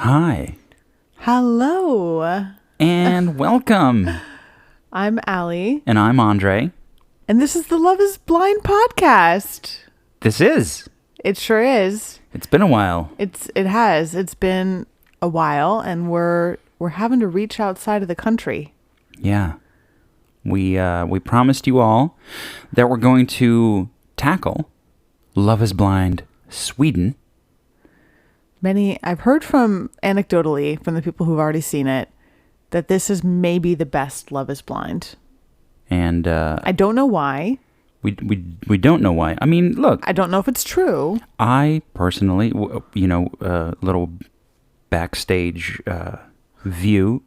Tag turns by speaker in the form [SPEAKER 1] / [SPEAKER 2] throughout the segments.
[SPEAKER 1] Hi.
[SPEAKER 2] Hello.
[SPEAKER 1] And welcome.
[SPEAKER 2] I'm Allie.
[SPEAKER 1] And I'm Andre.
[SPEAKER 2] And this is the Love is Blind podcast.
[SPEAKER 1] This is.
[SPEAKER 2] It sure is.
[SPEAKER 1] It's been a while.
[SPEAKER 2] It has. It's been a while, and we're having to reach outside of the country.
[SPEAKER 1] Yeah. We promised you all that we're going to tackle Love is Blind Sweden.
[SPEAKER 2] I've heard anecdotally from the people who've already seen it that this is maybe the best Love is Blind.
[SPEAKER 1] And
[SPEAKER 2] I don't know why.
[SPEAKER 1] We don't know why. I mean, look.
[SPEAKER 2] I don't know if it's true.
[SPEAKER 1] I personally, little backstage view.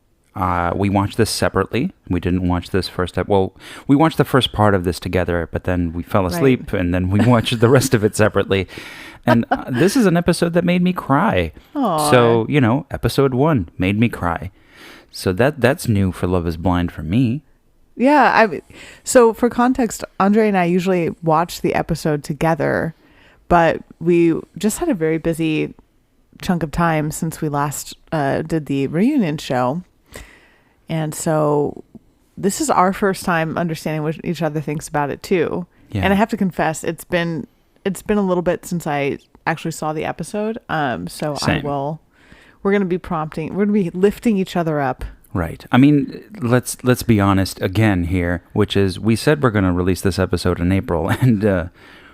[SPEAKER 1] We watched this separately. We didn't watch this first episode. Well, we watched the first part of this together, but then we fell asleep, and then we watched the rest of it separately. And this is an episode that made me cry.
[SPEAKER 2] Aww.
[SPEAKER 1] So, episode 1 made me cry. So that's new for Love is Blind for me.
[SPEAKER 2] Yeah. So for context, Andre and I usually watch the episode together, but we just had a very busy chunk of time since we last did the reunion show. And so this is our first time understanding what each other thinks about it too.
[SPEAKER 1] Yeah.
[SPEAKER 2] And I have to confess, it's been a little bit since I actually saw the episode. So
[SPEAKER 1] Same.
[SPEAKER 2] we're going to be lifting each other up.
[SPEAKER 1] Right. I mean, let's be honest again here, which is we said we're going to release this episode in April, and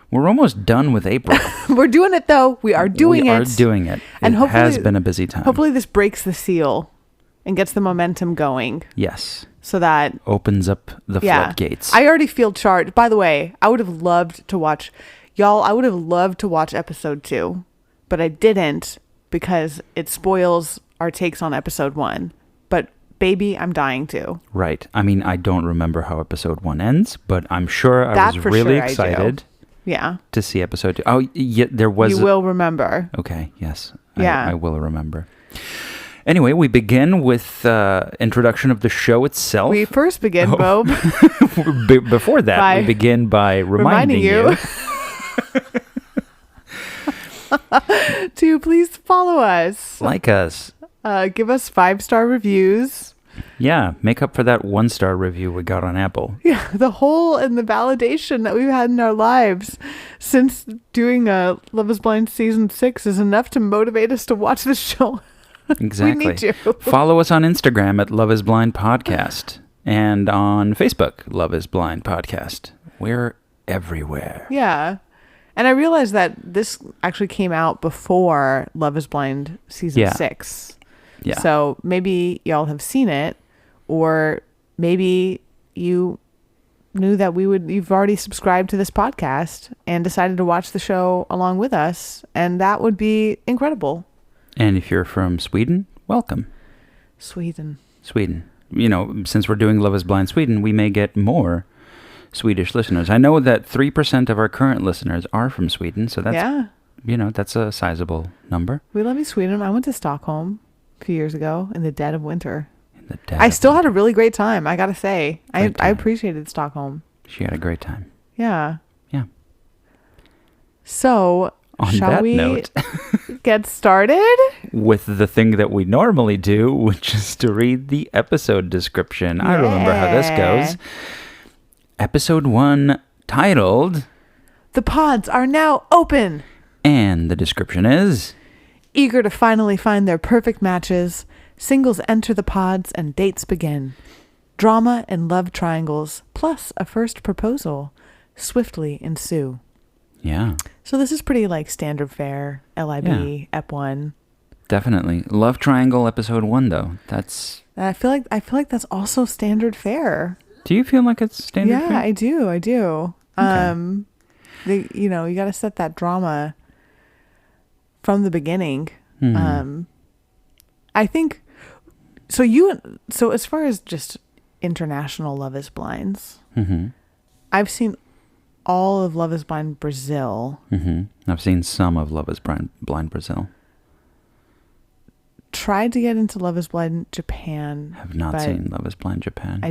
[SPEAKER 1] we're almost done with April.
[SPEAKER 2] We're doing it though. We are doing it.
[SPEAKER 1] We are doing it.
[SPEAKER 2] And
[SPEAKER 1] it has been a busy time.
[SPEAKER 2] Hopefully this breaks the seal and gets the momentum going.
[SPEAKER 1] Yes.
[SPEAKER 2] So that
[SPEAKER 1] opens up the floodgates.
[SPEAKER 2] I already feel charged. By the way, I would have loved to watch episode 2, but I didn't because it spoils our takes on episode 1. But baby, I'm dying to.
[SPEAKER 1] Right. I mean, I don't remember how episode 1 ends, but I'm sure I was really excited.
[SPEAKER 2] Yeah.
[SPEAKER 1] To see episode 2. Oh, yeah, there was.
[SPEAKER 2] You will remember.
[SPEAKER 1] Okay. Yes.
[SPEAKER 2] Yeah.
[SPEAKER 1] I will remember. Anyway, we begin with introduction of the show itself.
[SPEAKER 2] We first begin, Bob.
[SPEAKER 1] Before that, we begin by reminding you
[SPEAKER 2] to please follow us.
[SPEAKER 1] Like us.
[SPEAKER 2] Give us 5-star reviews.
[SPEAKER 1] Yeah, make up for that 1-star review we got on Apple.
[SPEAKER 2] Yeah, the hole and the validation that we've had in our lives since doing Love is Blind Season 6 is enough to motivate us to watch the show.
[SPEAKER 1] Exactly.
[SPEAKER 2] We need to.
[SPEAKER 1] Follow us on Instagram at Love is Blind Podcast and on Facebook, Love is Blind Podcast. We're everywhere.
[SPEAKER 2] Yeah. And I realized that this actually came out before Love is Blind Season 6.
[SPEAKER 1] Yeah.
[SPEAKER 2] So maybe y'all have seen it, or maybe you knew that you've already subscribed to this podcast and decided to watch the show along with us. And that would be incredible.
[SPEAKER 1] And if you're from Sweden, welcome.
[SPEAKER 2] Sweden.
[SPEAKER 1] Since we're doing Love is Blind Sweden, we may get more Swedish listeners. I know that 3% of our current listeners are from Sweden, so that's that's a sizable number.
[SPEAKER 2] We love you, Sweden. I went to Stockholm a few years ago in the dead of winter. I still had a really great time, I gotta say. I appreciated Stockholm.
[SPEAKER 1] She had a great time.
[SPEAKER 2] Yeah.
[SPEAKER 1] Yeah.
[SPEAKER 2] So, shall we
[SPEAKER 1] note,
[SPEAKER 2] get started?
[SPEAKER 1] With the thing that we normally do, which is to read the episode description. Yeah. I remember how this goes. Episode 1, titled...
[SPEAKER 2] The pods are now open!
[SPEAKER 1] And the description is...
[SPEAKER 2] Eager to finally find their perfect matches, singles enter the pods and dates begin. Drama and love triangles, plus a first proposal, swiftly ensue.
[SPEAKER 1] Yeah.
[SPEAKER 2] So this is pretty standard fare, LIB, EP1.
[SPEAKER 1] Definitely. Love triangle episode 1 though. That's...
[SPEAKER 2] I feel like that's also standard fare.
[SPEAKER 1] Do you feel like it's standard fare?
[SPEAKER 2] Yeah, I do.
[SPEAKER 1] Okay.
[SPEAKER 2] You got to set that drama from the beginning.
[SPEAKER 1] Mm-hmm.
[SPEAKER 2] I think so. So as far as just international Love is Blinds,
[SPEAKER 1] mm-hmm.
[SPEAKER 2] I've seen all of Love is Blind Brazil.
[SPEAKER 1] Mm-hmm. I've seen some of Love is Blind Brazil.
[SPEAKER 2] Tried to get into Love is Blind Japan.
[SPEAKER 1] Have not seen Love is Blind Japan.
[SPEAKER 2] I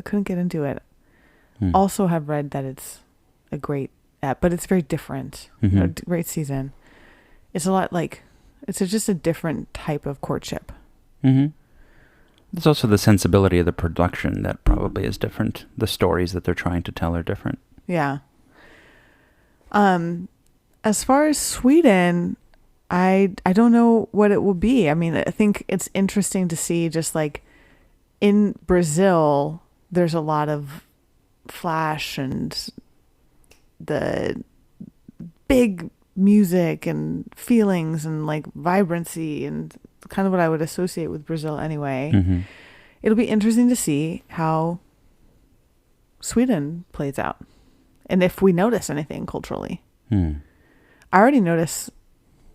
[SPEAKER 2] couldn't get into it. Also have read that it's a great app, but it's very different.
[SPEAKER 1] Mm-hmm.
[SPEAKER 2] A great season. It's a lot It's just a different type of courtship.
[SPEAKER 1] Mm-hmm. There's also the sensibility of the production that probably is different. The stories that they're trying to tell are different.
[SPEAKER 2] Yeah. As far as Sweden, I don't know what it will be. I mean, I think it's interesting to see just like in Brazil, there's a lot of flash and the big music and feelings and like vibrancy and kind of what I would associate with Brazil anyway.
[SPEAKER 1] Mm-hmm.
[SPEAKER 2] It'll be interesting to see how Sweden plays out and if we notice anything culturally. I already notice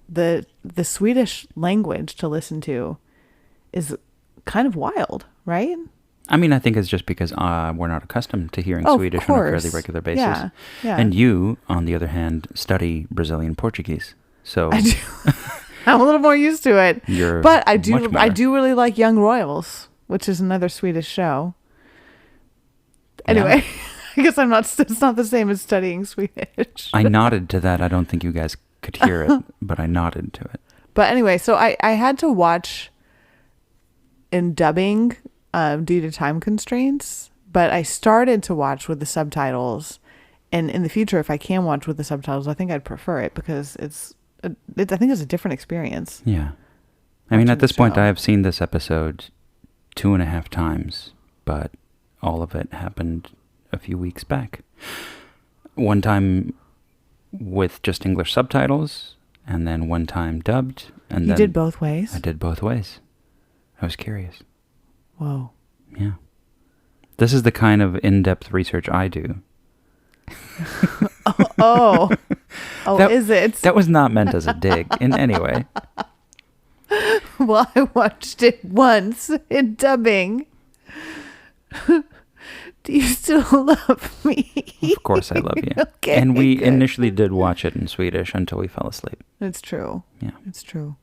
[SPEAKER 2] the Swedish language to listen to is kind of wild, right?
[SPEAKER 1] I mean, I think it's just because we're not accustomed to hearing Swedish on a fairly regular basis.
[SPEAKER 2] Yeah, yeah.
[SPEAKER 1] And you, on the other hand, study Brazilian Portuguese. So
[SPEAKER 2] I do. I'm a little more used to it. But I do really like Young Royals, which is another Swedish show. Anyway, yeah. I guess it's not the same as studying Swedish.
[SPEAKER 1] I nodded to that. I don't think you guys could hear it, but I nodded to it.
[SPEAKER 2] But anyway, so I had to watch in dubbing due to time constraints, but I started to watch with the subtitles. And in the future, if I can watch with the subtitles, I think I'd prefer it because I think it's a different experience.
[SPEAKER 1] Yeah. I mean, at this point, I have seen this episode 2.5 times, but all of it happened a few weeks back. One time with just English subtitles, and then one time dubbed. And
[SPEAKER 2] you did both ways?
[SPEAKER 1] I did both ways. I was curious.
[SPEAKER 2] Whoa.
[SPEAKER 1] Yeah. This is the kind of in-depth research I do.
[SPEAKER 2] Is it?
[SPEAKER 1] That was not meant as a dig in any way.
[SPEAKER 2] Well, I watched it once in dubbing. Do you still love me?
[SPEAKER 1] Of course I love you.
[SPEAKER 2] Okay,
[SPEAKER 1] and we
[SPEAKER 2] good.
[SPEAKER 1] initially did watch it in Swedish until we fell asleep.
[SPEAKER 2] It's true.
[SPEAKER 1] Yeah.
[SPEAKER 2] It's true.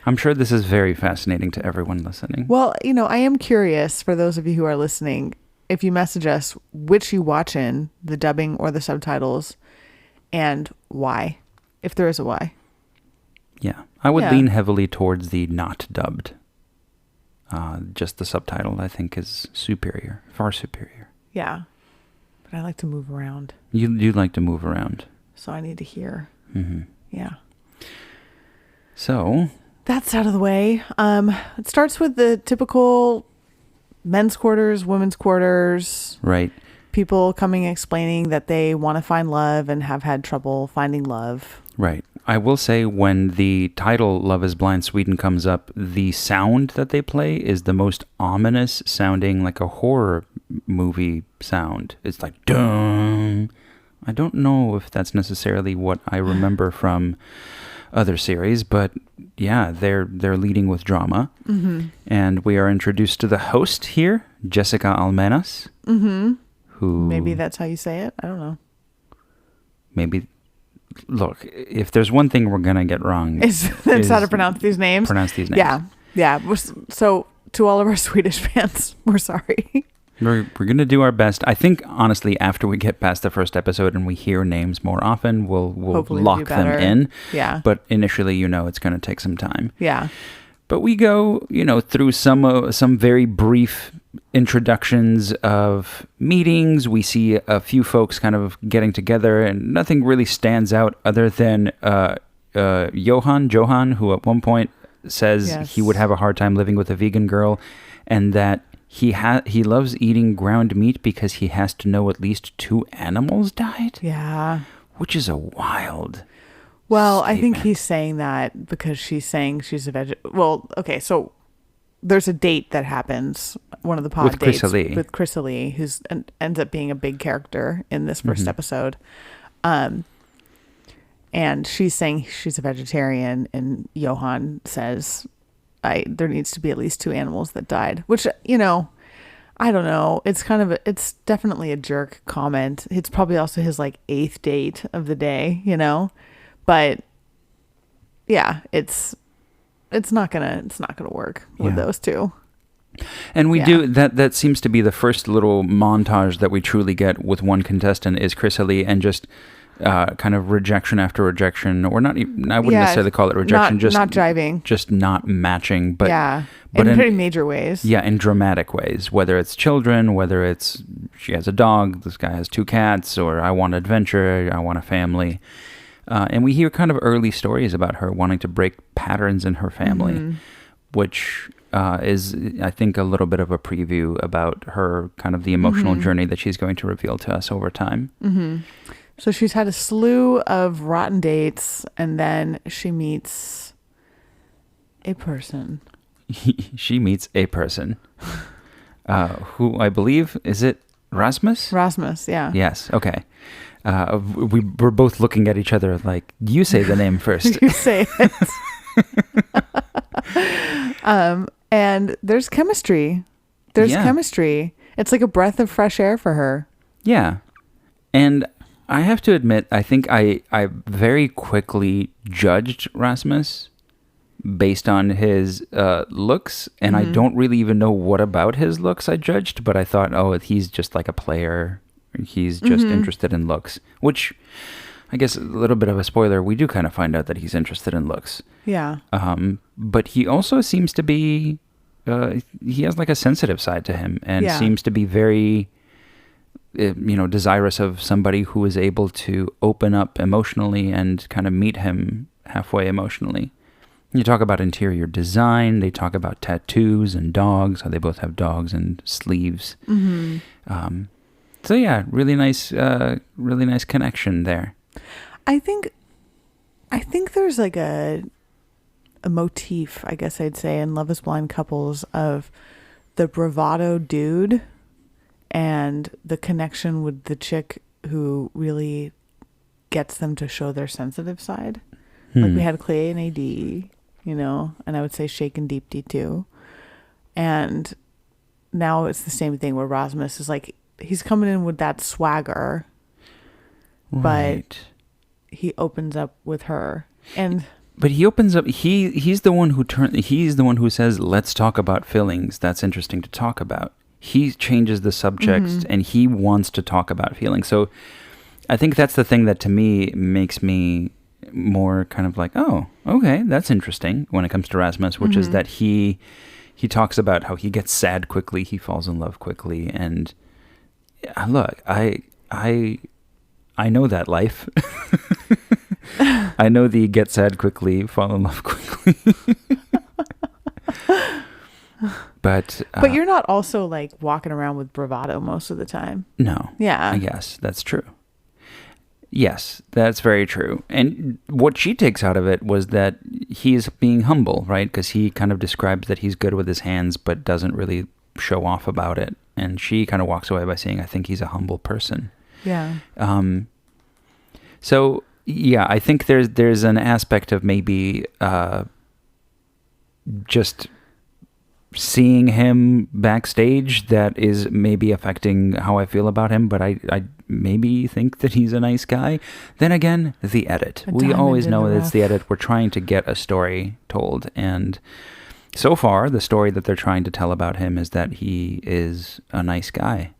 [SPEAKER 1] I'm sure this is very fascinating to everyone listening.
[SPEAKER 2] Well, I am curious for those of you who are listening, if you message us which you watch in, the dubbing or the subtitles, and why, if there is a why.
[SPEAKER 1] Yeah. I would lean heavily towards the not dubbed. Just the subtitle, I think, is superior, far superior.
[SPEAKER 2] Yeah. But I like to move around.
[SPEAKER 1] You like to move around.
[SPEAKER 2] So I need to hear.
[SPEAKER 1] Mm-hmm.
[SPEAKER 2] Yeah.
[SPEAKER 1] So
[SPEAKER 2] that's out of the way. It starts with the typical men's quarters, women's quarters.
[SPEAKER 1] Right.
[SPEAKER 2] People coming and explaining that they want to find love and have had trouble finding love.
[SPEAKER 1] Right. I will say when the title Love is Blind Sweden comes up, the sound that they play is the most ominous sounding, like a horror movie sound. It's like, dun. I don't know if that's necessarily what I remember from other series, but yeah, they're leading with drama. Mm-hmm. And we are introduced to the host here, Jessica Almenas.
[SPEAKER 2] Mm-hmm.
[SPEAKER 1] Who
[SPEAKER 2] maybe that's how you say it. I don't know.
[SPEAKER 1] Maybe. Look, if there's one thing we're going to get wrong,
[SPEAKER 2] it's how to pronounce these names. Yeah. Yeah. So to all of our Swedish fans, we're sorry.
[SPEAKER 1] We're going to do our best. I think, honestly, after we get past the first episode and we hear names more often, we'll lock them in.
[SPEAKER 2] Yeah.
[SPEAKER 1] But initially, it's going to take some time.
[SPEAKER 2] Yeah.
[SPEAKER 1] But we go, through some very brief introductions of meetings. We see a few folks kind of getting together, and nothing really stands out other than Johan, who at one point says he would have a hard time living with a vegan girl, and that he loves eating ground meat because he has to know at least 2 animals died.
[SPEAKER 2] Yeah.
[SPEAKER 1] Which is a wild
[SPEAKER 2] Well,
[SPEAKER 1] statement.
[SPEAKER 2] I think he's saying that because she's saying she's a vegetarian. Well, okay, so there's a date that happens, one of the pod dates with Chris Lee, who ends up being a big character in this first episode. And she's saying she's a vegetarian, and Johan says, there needs to be at least 2 animals that died, which, I don't know. It's definitely a jerk comment. It's probably also his 8th date of the day, but yeah, it's not gonna work with those 2.
[SPEAKER 1] And we do that seems to be the first little montage that we truly get with one contestant is Chris Lee, and just kind of rejection after rejection, or not even, I wouldn't
[SPEAKER 2] Yeah,
[SPEAKER 1] necessarily call it rejection,
[SPEAKER 2] not jiving.
[SPEAKER 1] just not matching, but
[SPEAKER 2] yeah,
[SPEAKER 1] but
[SPEAKER 2] in pretty major ways.
[SPEAKER 1] yeah, in dramatic ways, whether it's children, whether it's she has a dog, this guy has 2 cats, or I want adventure, I want a family. And we hear kind of early stories about her wanting to break patterns in her family, which is, I think, a little bit of a preview about her kind of the emotional journey that she's going to reveal to us over time.
[SPEAKER 2] So she's had a slew of rotten dates, and then she meets a person.
[SPEAKER 1] She meets a person who I believe, is it Rasmus?
[SPEAKER 2] Rasmus, yeah.
[SPEAKER 1] Yes, okay. We're both looking at each other like, you say the name first.
[SPEAKER 2] You say it. And there's chemistry. There's chemistry. It's like a breath of fresh air for her.
[SPEAKER 1] Yeah. And I have to admit, I think I very quickly judged Rasmus based on his looks, and I don't really even know what about his looks I judged, but I thought, oh, he's just like a player. He's just interested in looks, which I guess a little bit of a spoiler, we do kind of find out that he's interested in looks.
[SPEAKER 2] Yeah.
[SPEAKER 1] But he also seems to be, he has like a sensitive side to him, and seems to be very, desirous of somebody who is able to open up emotionally and kind of meet him halfway emotionally. You talk about interior design. They talk about tattoos and dogs, how they both have dogs and sleeves. So yeah, really nice connection there.
[SPEAKER 2] I think there's like a motif, I guess I'd say, in Love is Blind couples of the bravado dude and the connection with the chick who really gets them to show their sensitive side. Like we had Clay and AD, and I would say Shake and Deep D too. And now it's the same thing where Rasmus is like, he's coming in with that swagger, but he opens up with her.
[SPEAKER 1] But he opens up, he's the one who says, let's talk about feelings. That's interesting to talk about. He changes the subject and he wants to talk about feelings. So I think that's the thing that to me makes me more kind of like, oh, okay, that's interesting when it comes to Rasmus, which is that he talks about how he gets sad quickly, he falls in love quickly, and look, I know that life. I know the get sad quickly, fall in love quickly. But
[SPEAKER 2] you're not also like walking around with bravado most of the time.
[SPEAKER 1] No.
[SPEAKER 2] Yeah.
[SPEAKER 1] I guess that's true. Yes, that's very true. And what she takes out of it was that he's being humble, right? Because he kind of describes that he's good with his hands, but doesn't really show off about it. And she kind of walks away by saying, I think he's a humble person.
[SPEAKER 2] Yeah.
[SPEAKER 1] So yeah, I think there's an aspect of maybe just seeing him backstage that is maybe affecting how I feel about him, but I maybe think that he's a nice guy. Then again, the edit. We always know that it's the edit. We're trying to get a story told, and so far, the story that they're trying to tell about him is that he is a nice guy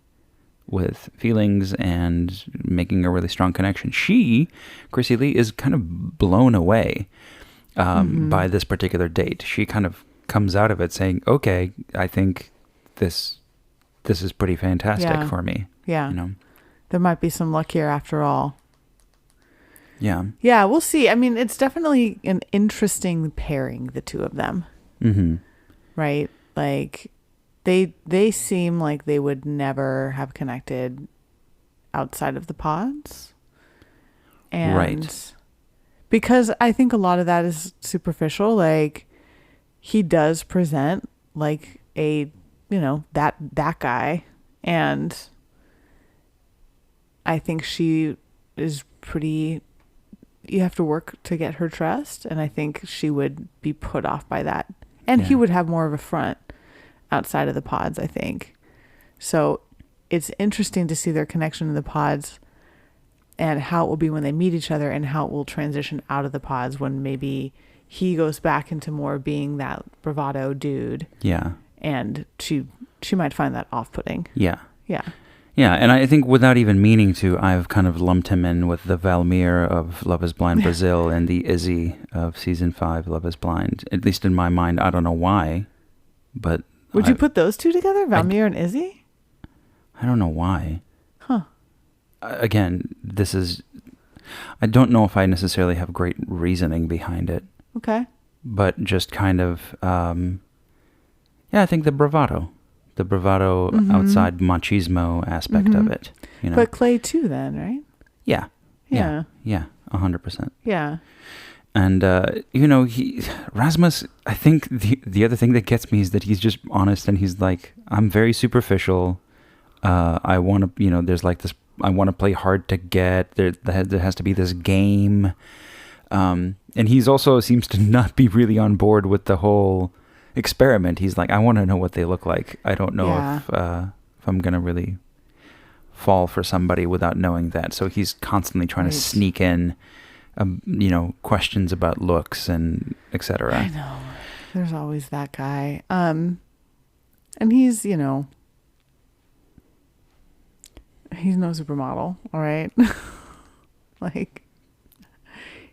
[SPEAKER 1] with feelings and making a really strong connection. She, Chrissy Lee, is kind of blown away by this particular date. She kind of comes out of it saying, okay, I think this is pretty fantastic for me.
[SPEAKER 2] Yeah. There might be some luck here after all.
[SPEAKER 1] Yeah.
[SPEAKER 2] Yeah, we'll see. I mean, it's definitely an interesting pairing, the two of them. Right? Like, they seem like they would never have connected outside of the pods. And because I think a lot of that is superficial. Like, he does present like a, that guy. And I think she is pretty, you have to work to get her trust. And I think she would be put off by that. And he would have more of a front outside of the pods, I think. So it's interesting to see their connection in the pods and how it will be when they meet each other, and how it will transition out of the pods when maybe he goes back into more being that bravado dude.
[SPEAKER 1] Yeah.
[SPEAKER 2] And she might find that off-putting.
[SPEAKER 1] Yeah.
[SPEAKER 2] Yeah.
[SPEAKER 1] Yeah, and I think without even meaning to, I've kind of lumped him in with the Valmir of Love is Blind Brazil and the Izzy of season 5 Love is Blind. At least in my mind, I don't know why, but
[SPEAKER 2] Would you put those two together, Valmir and Izzy?
[SPEAKER 1] I don't know why.
[SPEAKER 2] Huh.
[SPEAKER 1] Again, I don't know if I necessarily have great reasoning behind it.
[SPEAKER 2] Okay.
[SPEAKER 1] But just kind of, I think the bravado outside machismo aspect of it. You know?
[SPEAKER 2] But Clay too, then, right?
[SPEAKER 1] Yeah.
[SPEAKER 2] Yeah.
[SPEAKER 1] Yeah. 100%.
[SPEAKER 2] Yeah.
[SPEAKER 1] And, Rasmus, I think the other thing that gets me is that he's just honest and he's like, I'm very superficial. I want to, there's like this, I want to play hard to get. There has to be this game. And he's also seems to not be really on board with the whole experiment. He's like, I want to know what they look like. I don't know if I'm going to really fall for somebody without knowing that. So he's constantly trying to sneak in, questions about looks and etc.
[SPEAKER 2] I know. There's always that guy. And he's, he's no supermodel, all right? Like,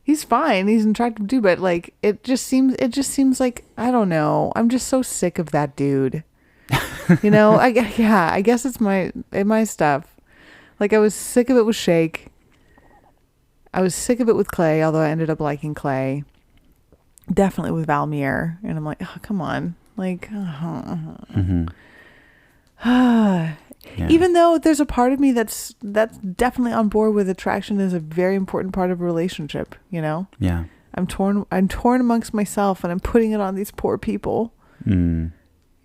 [SPEAKER 2] he's fine. He's an attractive dude, but like, it just seems like, I don't know. I'm just so sick of that dude. I guess it's my stuff. Like, I was sick of it with Shake. I was sick of it with Clay, although I ended up liking Clay. Definitely with Valmir. And I'm like, oh, come on. Like,
[SPEAKER 1] Yeah.
[SPEAKER 2] Even though there's a part of me that's definitely on board with attraction is a very important part of a relationship,
[SPEAKER 1] Yeah.
[SPEAKER 2] I'm torn amongst myself and I'm putting it on these poor people.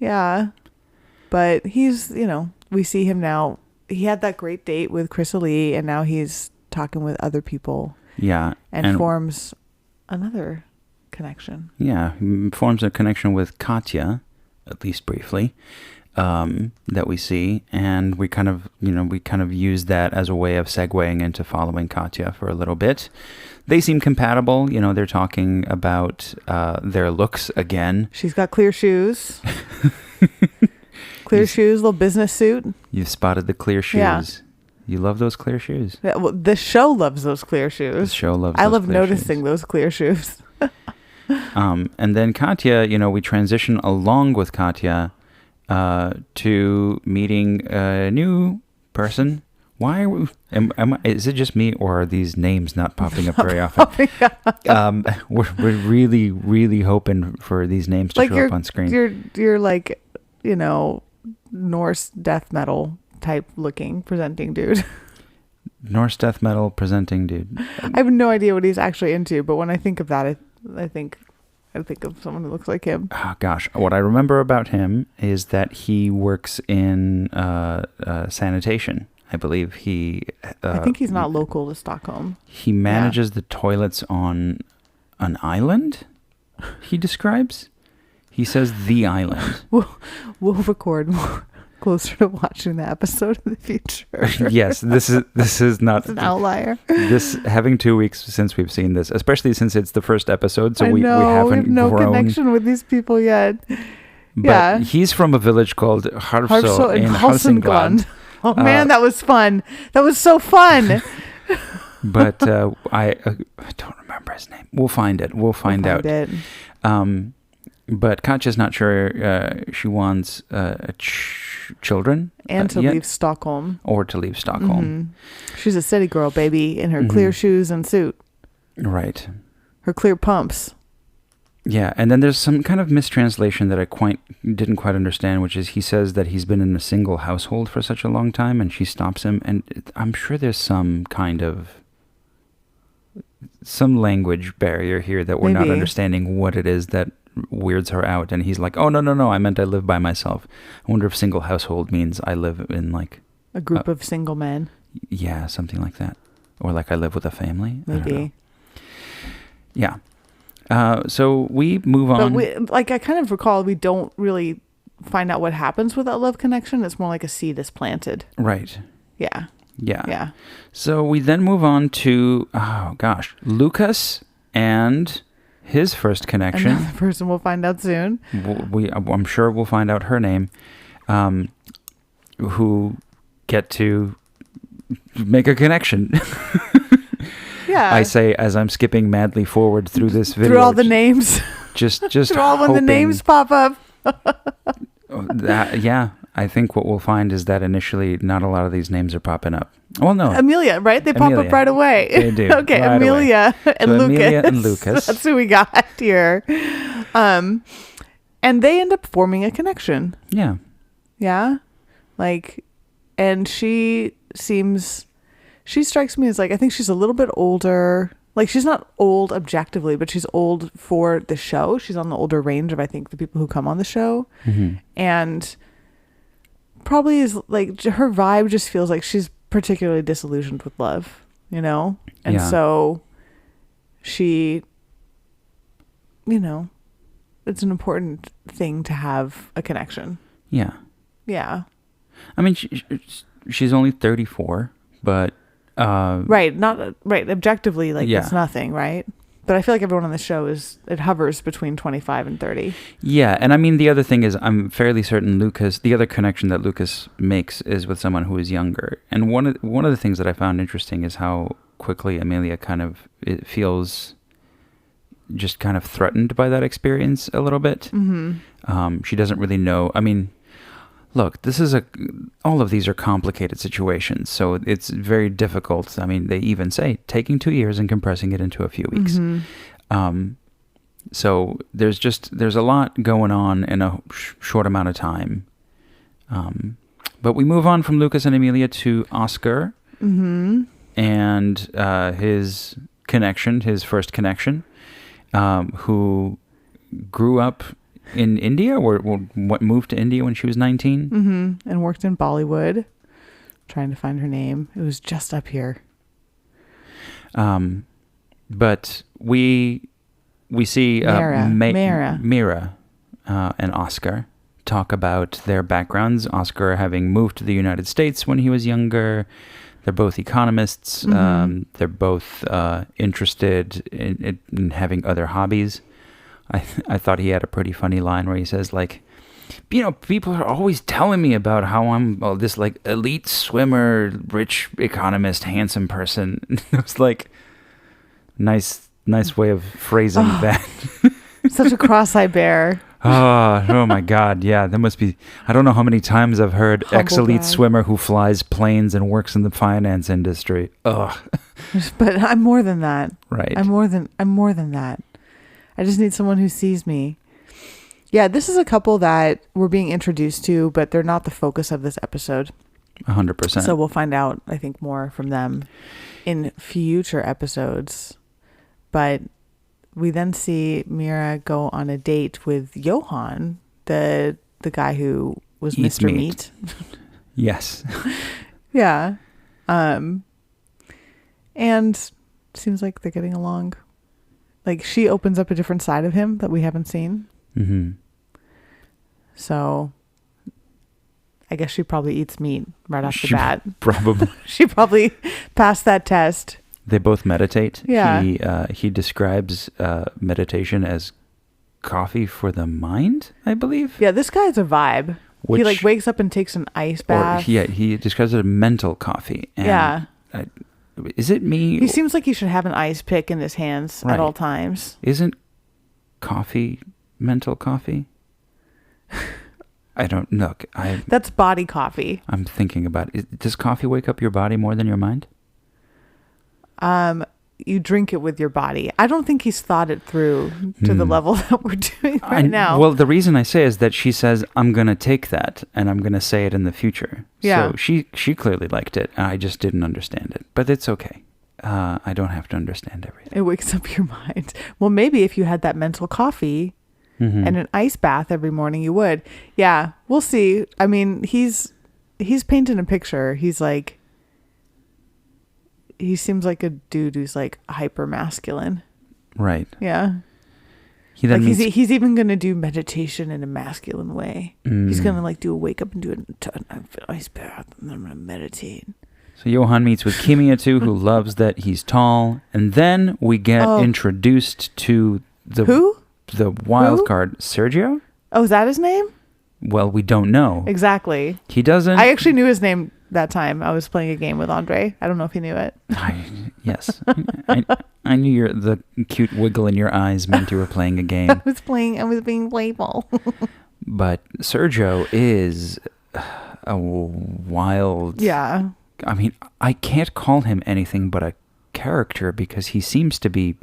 [SPEAKER 2] Yeah. But he's, we see him now. He had that great date with Chrysalie and now he's talking with other people.
[SPEAKER 1] Yeah.
[SPEAKER 2] And forms another connection.
[SPEAKER 1] Yeah. Forms a connection with Katya, at least briefly. That we see, and we kind of use that as a way of segueing into following Katya for a little bit. They seem compatible, they're talking about their looks again.
[SPEAKER 2] She's got clear shoes. Clear shoes, little business suit.
[SPEAKER 1] You've spotted the clear shoes. Yeah. You love those clear shoes.
[SPEAKER 2] Yeah, well, the show loves those clear shoes.
[SPEAKER 1] The show loves
[SPEAKER 2] I
[SPEAKER 1] those
[SPEAKER 2] love
[SPEAKER 1] clear
[SPEAKER 2] noticing
[SPEAKER 1] shoes.
[SPEAKER 2] those clear shoes.
[SPEAKER 1] And then Katya, we transition along with Katya to meeting a new person. Why are we, is it just me, or are these names not popping up very often? We're really, really hoping for these names to show up on screen.
[SPEAKER 2] You're like, Norse death metal type looking presenting dude.
[SPEAKER 1] Norse death metal presenting dude.
[SPEAKER 2] I have no idea what he's actually into, but when I think of that, I think of someone who looks like him.
[SPEAKER 1] Oh, gosh. What I remember about him is that he works in sanitation. I believe
[SPEAKER 2] I think he's not local to Stockholm.
[SPEAKER 1] He manages the toilets on an island, he describes. He says the island.
[SPEAKER 2] We'll record more closer to watching the episode in the future.
[SPEAKER 1] Yes, this is not
[SPEAKER 2] it's an outlier.
[SPEAKER 1] This having 2 weeks since we've seen this, especially since it's the first episode, so we
[SPEAKER 2] have
[SPEAKER 1] haven't
[SPEAKER 2] no
[SPEAKER 1] grown.
[SPEAKER 2] connection with these people yet.
[SPEAKER 1] But he's from a village called Harfso in Hälsingland.
[SPEAKER 2] Oh man, that was fun. That was so fun.
[SPEAKER 1] But I don't remember his name. We'll find it. We'll find out. But Katja's not sure she wants children.
[SPEAKER 2] And to leave Stockholm.
[SPEAKER 1] Or to leave Stockholm.
[SPEAKER 2] Mm-hmm. She's a city girl, baby, in her clear shoes and suit.
[SPEAKER 1] Right.
[SPEAKER 2] Her clear pumps.
[SPEAKER 1] Yeah, and then there's some kind of mistranslation that I didn't quite understand, which is he says that he's been in a single household for such a long time, and she stops him, and I'm sure there's some language barrier here that we're not understanding what it is that weirds her out, and he's like, oh, no, I meant I live by myself. I wonder if single household means I live in like...
[SPEAKER 2] a group of single men.
[SPEAKER 1] Yeah, something like that. Or like I live with a family.
[SPEAKER 2] Maybe.
[SPEAKER 1] Yeah. So we move on.
[SPEAKER 2] But I kind of recall we don't really find out what happens with that love connection. It's more like a seed is planted.
[SPEAKER 1] Right.
[SPEAKER 2] Yeah.
[SPEAKER 1] Yeah. So we then move on to, Lucas and his first connection.
[SPEAKER 2] Another person we'll find out soon.
[SPEAKER 1] I'm sure we'll find out her name. Who get to make a connection.
[SPEAKER 2] Yeah.
[SPEAKER 1] I say as I'm skipping madly forward through this video.
[SPEAKER 2] Through all the names.
[SPEAKER 1] Just
[SPEAKER 2] Through all when the
[SPEAKER 1] hoping
[SPEAKER 2] names pop up.
[SPEAKER 1] that, yeah, I think what we'll find is that initially not a lot of these names are popping up. Well, no.
[SPEAKER 2] Amelia, right? They pop
[SPEAKER 1] Amelia.
[SPEAKER 2] up right away.
[SPEAKER 1] They do.
[SPEAKER 2] Okay,
[SPEAKER 1] right
[SPEAKER 2] Amelia
[SPEAKER 1] away.
[SPEAKER 2] and
[SPEAKER 1] So
[SPEAKER 2] Lucas.
[SPEAKER 1] Amelia and Lucas.
[SPEAKER 2] That's who we got here. And they end up forming a connection.
[SPEAKER 1] Yeah.
[SPEAKER 2] Yeah. Like, and she strikes me as like, I think she's a little bit older. Like, she's not old objectively, but she's old for the show. She's on the older range of, I think, the people who come on the show.
[SPEAKER 1] Mm-hmm.
[SPEAKER 2] And probably is like, her vibe just feels like she's particularly disillusioned with love, you know? And
[SPEAKER 1] Yeah.
[SPEAKER 2] so she, you know, it's an important thing to have a connection.
[SPEAKER 1] Yeah.
[SPEAKER 2] Yeah.
[SPEAKER 1] I mean, she's only 34, but...
[SPEAKER 2] right. Not right. Objectively, like,
[SPEAKER 1] Yeah.
[SPEAKER 2] it's nothing, right? But I feel like everyone on the show it hovers between 25 and 30.
[SPEAKER 1] Yeah, and I mean, the other thing is I'm fairly certain the other connection that Lucas makes is with someone who is younger. And one of the things that I found interesting is how quickly Amelia it feels just kind of threatened by that experience a little bit.
[SPEAKER 2] Mm-hmm.
[SPEAKER 1] She doesn't really know. I mean, look, all of these are complicated situations, so it's very difficult. I mean, they even say taking 2 years and compressing it into a few weeks.
[SPEAKER 2] Mm-hmm.
[SPEAKER 1] So there's a lot going on in a short amount of time. But we move on from Lucas and Amelia to Oscar.
[SPEAKER 2] Mm-hmm.
[SPEAKER 1] And his first connection, who grew up in India, or moved to India when she was 19.
[SPEAKER 2] Mm-hmm. And worked in Bollywood, trying to find her name. It was just up here.
[SPEAKER 1] But we see
[SPEAKER 2] Mira
[SPEAKER 1] and Oscar talk about their backgrounds. Oscar having moved to the United States when he was younger. They're both economists.
[SPEAKER 2] Mm-hmm.
[SPEAKER 1] They're both interested in having other hobbies. I thought he had a pretty funny line where he says, like, you know, people are always telling me about how I'm this like elite swimmer, rich economist, handsome person. It was like nice way of phrasing that.
[SPEAKER 2] Such a cross-eyed bear.
[SPEAKER 1] Oh my God. Yeah, that must be, I don't know how many times I've heard
[SPEAKER 2] Humble
[SPEAKER 1] ex-elite
[SPEAKER 2] brag.
[SPEAKER 1] swimmer who flies planes and works in the finance industry. Ugh.
[SPEAKER 2] But I'm more than that.
[SPEAKER 1] Right.
[SPEAKER 2] I'm more than that. I just need someone who sees me. Yeah, this is a couple that we're being introduced to, but they're not the focus of this episode.
[SPEAKER 1] 100%.
[SPEAKER 2] So we'll find out, I think, more from them in future episodes. But we then see Mira go on a date with Johan, the guy who was
[SPEAKER 1] Eats
[SPEAKER 2] Mr.
[SPEAKER 1] meat.
[SPEAKER 2] Meat.
[SPEAKER 1] Yes.
[SPEAKER 2] Yeah. And seems like they're getting along. Like, she opens up a different side of him that we haven't seen.
[SPEAKER 1] Mm-hmm.
[SPEAKER 2] So I guess she probably eats meat right off the bat.
[SPEAKER 1] Probably.
[SPEAKER 2] She probably passed that test.
[SPEAKER 1] They both meditate.
[SPEAKER 2] Yeah.
[SPEAKER 1] He describes meditation as coffee for the mind, I believe.
[SPEAKER 2] Yeah, this guy's a vibe. He like wakes up and takes an ice bath.
[SPEAKER 1] He describes it as mental coffee. And
[SPEAKER 2] yeah.
[SPEAKER 1] Is it me?
[SPEAKER 2] He seems like he should have an ice pick in his hands at all times.
[SPEAKER 1] Isn't coffee mental coffee? I don't know.
[SPEAKER 2] That's body coffee.
[SPEAKER 1] I'm thinking about it. Does coffee wake up your body more than your mind?
[SPEAKER 2] You drink it with your body. I don't think he's thought it through to the level that we're doing now.
[SPEAKER 1] Well, the reason I say is that she says, I'm going to take that and I'm going to say it in the future.
[SPEAKER 2] Yeah.
[SPEAKER 1] So she clearly liked it. And I just didn't understand it. But it's okay. I don't have to understand everything.
[SPEAKER 2] It wakes up your mind. Well, maybe if you had that mental coffee and an ice bath every morning, you would. Yeah, we'll see. I mean, he's painting a picture. He's like, he seems like a dude who's like hyper masculine.
[SPEAKER 1] Right.
[SPEAKER 2] Yeah.
[SPEAKER 1] He then
[SPEAKER 2] like he's even going to do meditation in a masculine way. He's going to like wake up and do an ice bath and then I'm going to meditate.
[SPEAKER 1] So Johan meets with Kimia too, who loves that he's tall. And then we get introduced to the wild card, Sergio.
[SPEAKER 2] Oh, is that his name?
[SPEAKER 1] Well, we don't know.
[SPEAKER 2] Exactly.
[SPEAKER 1] He doesn't.
[SPEAKER 2] I actually knew his name that time I was playing a game with Andre. I don't know if he knew it.
[SPEAKER 1] Yes. I knew the cute wiggle in your eyes meant you were playing a game.
[SPEAKER 2] I was being playful.
[SPEAKER 1] But Sergio is a wild...
[SPEAKER 2] Yeah.
[SPEAKER 1] I mean, I can't call him anything but a character because he seems to be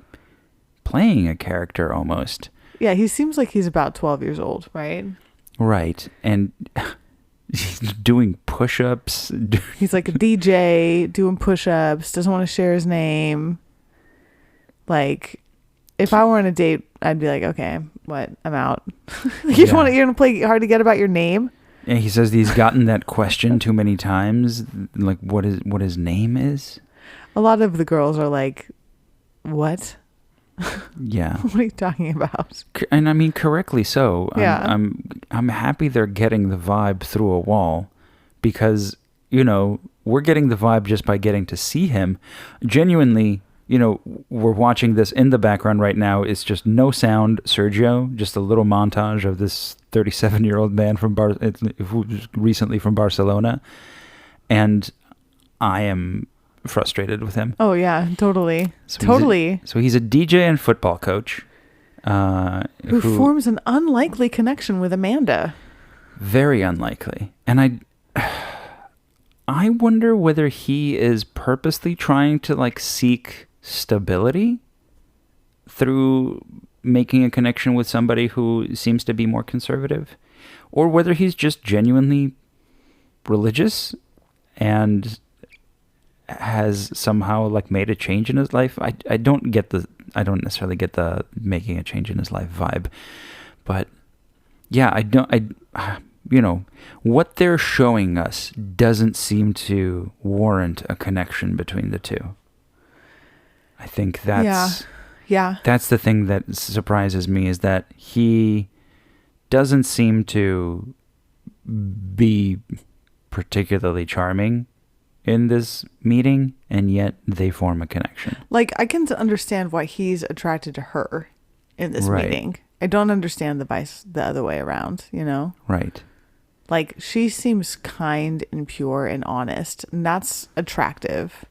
[SPEAKER 1] playing a character almost.
[SPEAKER 2] Yeah, he seems like he's about 12 years old, right?
[SPEAKER 1] Right. And he's doing push-ups.
[SPEAKER 2] He's like a DJ doing push-ups, doesn't want to share his name. Like, if I were on a date, I'd be like, okay, what? I'm out. You're going to play hard to get about your name?
[SPEAKER 1] And he says he's gotten that question too many times, like what his name is.
[SPEAKER 2] A lot of the girls are like, what?
[SPEAKER 1] Yeah.
[SPEAKER 2] What are you talking about?
[SPEAKER 1] And I mean, correctly so.
[SPEAKER 2] Yeah.
[SPEAKER 1] I'm happy they're getting the vibe through a wall because, we're getting the vibe just by getting to see him. Genuinely, we're watching this in the background right now. It's just no sound, Sergio, just a little montage of this 37-year-old man who's recently from Barcelona. And I am frustrated with him.
[SPEAKER 2] Oh yeah, totally.
[SPEAKER 1] So he's a DJ and football coach
[SPEAKER 2] who forms an unlikely connection with Amanda.
[SPEAKER 1] Very unlikely. And I wonder whether he is purposely trying to seek stability through making a connection with somebody who seems to be more conservative, or whether he's just genuinely religious and has somehow made a change in his life. I don't necessarily get the making a change in his life vibe, but yeah, what they're showing us doesn't seem to warrant a connection between the two. I think that's the thing that surprises me, is that he doesn't seem to be particularly charming in this meeting, and yet they form a connection.
[SPEAKER 2] I can understand why he's attracted to her in this meeting. I don't understand the other way around,
[SPEAKER 1] Right.
[SPEAKER 2] She seems kind and pure and honest, and that's attractive.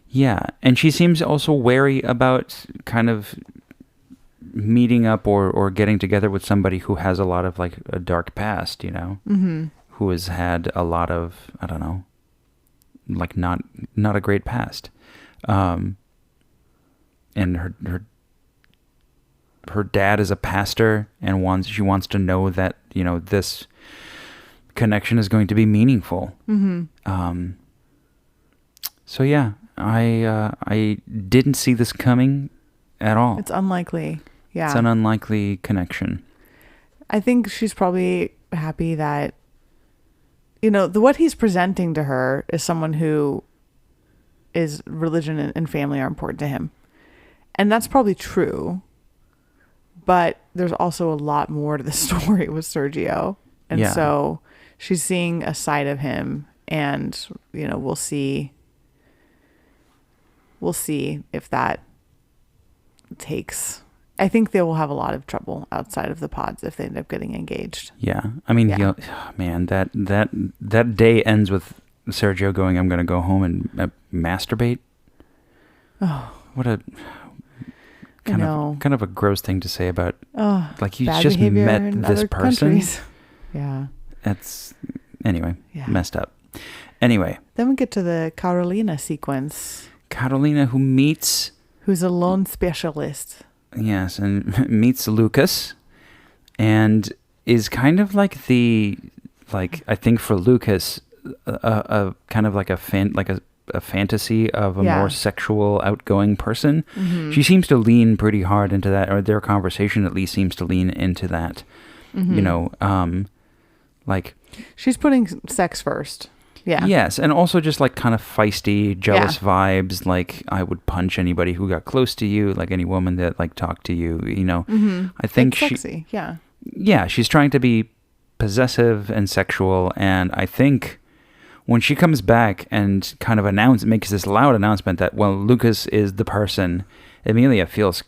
[SPEAKER 1] Yeah, and she seems also wary about kind of meeting up or getting together with somebody who has a lot of a dark past,
[SPEAKER 2] Mm-hmm.
[SPEAKER 1] who has had a lot of, I don't know, not a great past. And her dad is a pastor, and she wants to know that, this connection is going to be meaningful.
[SPEAKER 2] Mm-hmm.
[SPEAKER 1] So yeah, I didn't see this coming at all.
[SPEAKER 2] It's unlikely. Yeah.
[SPEAKER 1] It's an unlikely connection.
[SPEAKER 2] I think she's probably happy that, what he's presenting to her is someone who is religion and family are important to him. And that's probably true. But there's also a lot more to the story with Sergio. And so she's seeing a side of him, and, we'll see if that takes... I think they will have a lot of trouble outside of the pods if they end up getting engaged.
[SPEAKER 1] Yeah. I mean, man, that day ends with Sergio going, I'm going to go home and masturbate.
[SPEAKER 2] Oh.
[SPEAKER 1] What a kind of a gross thing to say about, you
[SPEAKER 2] bad
[SPEAKER 1] just
[SPEAKER 2] behavior
[SPEAKER 1] met
[SPEAKER 2] in
[SPEAKER 1] this
[SPEAKER 2] other
[SPEAKER 1] person.
[SPEAKER 2] Countries. Yeah.
[SPEAKER 1] That's, anyway,
[SPEAKER 2] Yeah.
[SPEAKER 1] messed up. Anyway.
[SPEAKER 2] Then we get to the Carolina sequence.
[SPEAKER 1] Carolina, who meets...
[SPEAKER 2] Who's a loan specialist.
[SPEAKER 1] Yes, and meets Lucas, and is kind of I think for Lucas, a kind of a fantasy of a more sexual, outgoing person.
[SPEAKER 2] Mm-hmm.
[SPEAKER 1] She seems to lean pretty hard into that, or their conversation at least seems to lean into that.
[SPEAKER 2] Mm-hmm. She's putting sex first. Yeah.
[SPEAKER 1] Yes, and also just kind of feisty, jealous vibes. I would punch anybody who got close to you, any woman that talked to you.
[SPEAKER 2] Mm-hmm.
[SPEAKER 1] I think
[SPEAKER 2] sexy. Yeah.
[SPEAKER 1] Yeah, she's trying to be possessive and sexual, and I think when she comes back and kind of makes this loud announcement that Lucas is the person, Emilia feels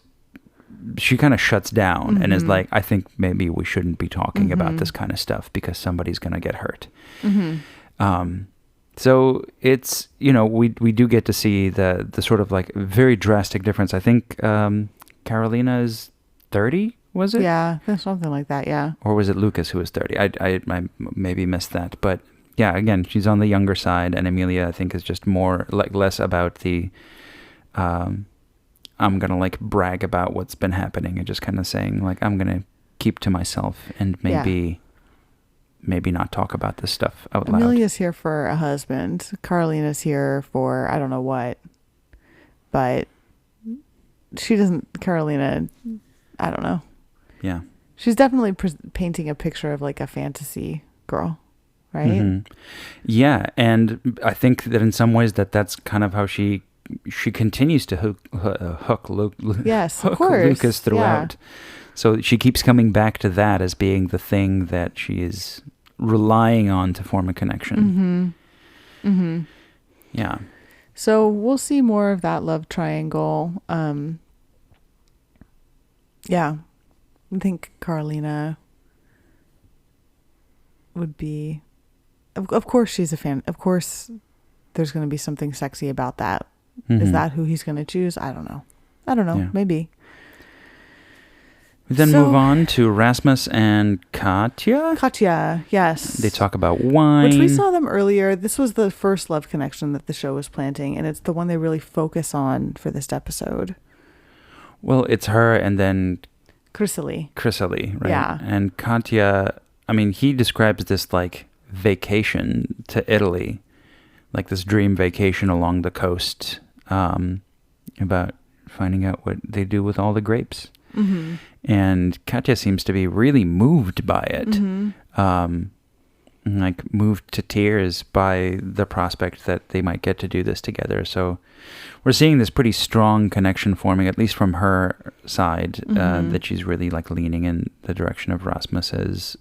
[SPEAKER 1] she kind of shuts down, mm-hmm. and is like, I think maybe we shouldn't be talking
[SPEAKER 2] mm-hmm.
[SPEAKER 1] about this kind of stuff because somebody's gonna get hurt.
[SPEAKER 2] Mm-hmm.
[SPEAKER 1] So it's, we do get to see the sort of like very drastic difference. I think Carolina is 30, was it?
[SPEAKER 2] Yeah, there's something like that. Yeah.
[SPEAKER 1] Or was it Lucas who was 30? I maybe missed that. But yeah, again, she's on the younger side, and Amelia, I think, is just more like less about the I'm gonna like brag about what's been happening, and just kind of saying like I'm gonna keep to myself and maybe not talk about this stuff out loud.
[SPEAKER 2] Amelia's here for a husband. Carolina's here for I don't know what, but she doesn't. Carolina, I don't know.
[SPEAKER 1] Yeah.
[SPEAKER 2] She's definitely painting a picture of like a fantasy girl, right?
[SPEAKER 1] Mm-hmm. Yeah, and I think that in some ways that's kind of how she continues to hook
[SPEAKER 2] Yes, of
[SPEAKER 1] hook
[SPEAKER 2] course.
[SPEAKER 1] Lucas throughout.
[SPEAKER 2] Yeah.
[SPEAKER 1] So she keeps coming back to that as being the thing that she is relying on to form a connection.
[SPEAKER 2] Mm-hmm. Mm-hmm.
[SPEAKER 1] Yeah.
[SPEAKER 2] So we'll see more of that love triangle. Yeah. I think Carolina would be, of course she's a fan. Of course there's going to be something sexy about that.
[SPEAKER 1] Mm-hmm.
[SPEAKER 2] Is that who he's going to choose? I don't know.
[SPEAKER 1] Yeah.
[SPEAKER 2] Maybe.
[SPEAKER 1] We then move on to Rasmus and Katya.
[SPEAKER 2] Katya, yes.
[SPEAKER 1] They talk about wine.
[SPEAKER 2] Which we saw them earlier. This was the first love connection that the show was planting, and it's the one they really focus on for this episode.
[SPEAKER 1] Well, it's her and then
[SPEAKER 2] Chrysalie,
[SPEAKER 1] right?
[SPEAKER 2] Yeah.
[SPEAKER 1] And Katya, I mean, he describes this like vacation to Italy, like this dream vacation along the coast, about finding out what they do with all the grapes.
[SPEAKER 2] Mm-hmm.
[SPEAKER 1] And Katya seems to be really moved by it.
[SPEAKER 2] Mm-hmm.
[SPEAKER 1] Like moved to tears by the prospect that they might get to do this together. So we're seeing this pretty strong connection forming, at least from her side, that she's really like leaning in the direction of Rasmus as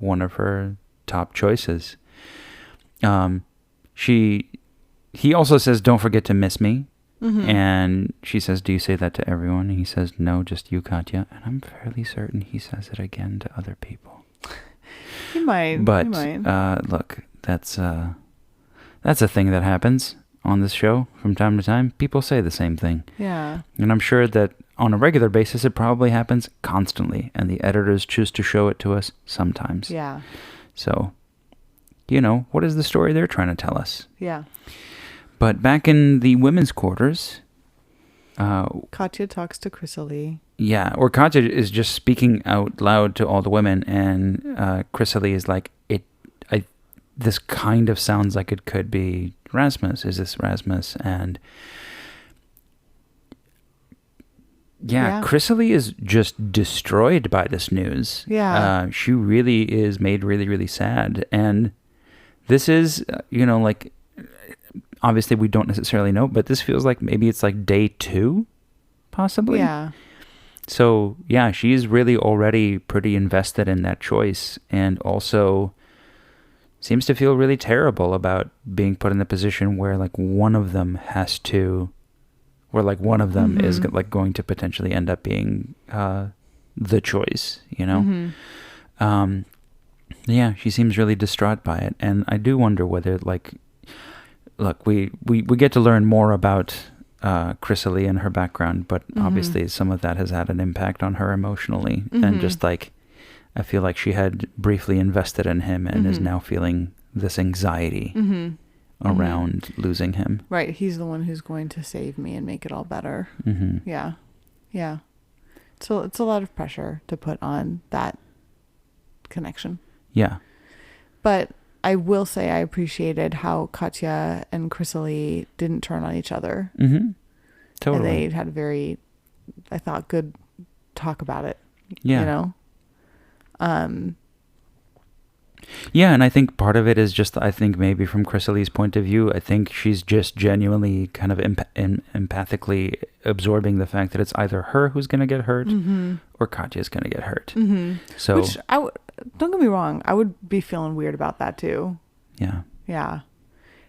[SPEAKER 1] one of her top choices. He also says, "Don't forget to miss me."
[SPEAKER 2] Mm-hmm.
[SPEAKER 1] And she says, "Do you say that to everyone?" And he says, "No, just you, Katya." And I'm fairly certain he says it again to other people.
[SPEAKER 2] He might.
[SPEAKER 1] But
[SPEAKER 2] he might.
[SPEAKER 1] Look, that's a thing that happens on this show from time to time. People say the same thing.
[SPEAKER 2] Yeah.
[SPEAKER 1] And I'm sure that on a regular basis, it probably happens constantly. And the editors choose to show it to us sometimes.
[SPEAKER 2] Yeah.
[SPEAKER 1] So, what is the story they're trying to tell us?
[SPEAKER 2] Yeah.
[SPEAKER 1] But back in the women's quarters,
[SPEAKER 2] Katya talks to Chrysalie.
[SPEAKER 1] Yeah, or Katya is just speaking out loud to all the women, and Chrysalie is like, this kind of sounds like it could be Rasmus. Is this Rasmus? And yeah. Chrysalie is just destroyed by this news.
[SPEAKER 2] Yeah.
[SPEAKER 1] She really is made really, really sad. And this is, like, obviously we don't necessarily know, but this feels like maybe it's like day 2, possibly.
[SPEAKER 2] Yeah.
[SPEAKER 1] So, yeah, she's really already pretty invested in that choice, and also seems to feel really terrible about being put in the position where like one of them has to, or like one of them is like going to potentially end up being the choice, Yeah, she seems really distraught by it, and I do wonder whether like, look, we get to learn more about Chrysalie and her background, but obviously some of that has had an impact on her emotionally, and just like, I feel like she had briefly invested in him and is now feeling this anxiety around losing him.
[SPEAKER 2] Right. He's the one who's going to save me and make it all better. Yeah. Yeah. So it's a lot of pressure to put on that connection.
[SPEAKER 1] Yeah.
[SPEAKER 2] But I will say I appreciated how Katya and Chrysalie didn't turn on each other.
[SPEAKER 1] Totally.
[SPEAKER 2] And they had a very, I thought, good talk about it.
[SPEAKER 1] Yeah. Yeah, and I think part of it is just, I think maybe from Chrysalie's point of view, I think she's just genuinely kind of empathically absorbing the fact that it's either her who's going to get hurt or Katya's going to get hurt. So,
[SPEAKER 2] which don't get me wrong, I would be feeling weird about that too.
[SPEAKER 1] Yeah.
[SPEAKER 2] Yeah.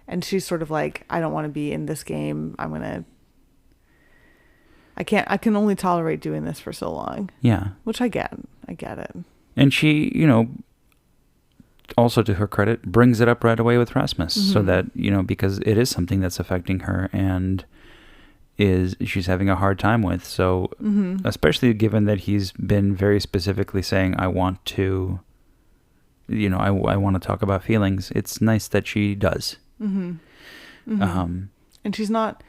[SPEAKER 2] And she's sort of like, I don't want to be in this game. I can only tolerate doing this for so long.
[SPEAKER 1] Yeah.
[SPEAKER 2] Which I get it.
[SPEAKER 1] And she, also to her credit, brings it up right away with Rasmus, so
[SPEAKER 2] Mm-hmm.
[SPEAKER 1] that, because it is something that's affecting her and she's having a hard time with. So
[SPEAKER 2] Mm-hmm.
[SPEAKER 1] especially given that he's been very specifically saying, I want to, I want to talk about feelings. It's nice that she does.
[SPEAKER 2] Mm-hmm.
[SPEAKER 1] Um,
[SPEAKER 2] And she's not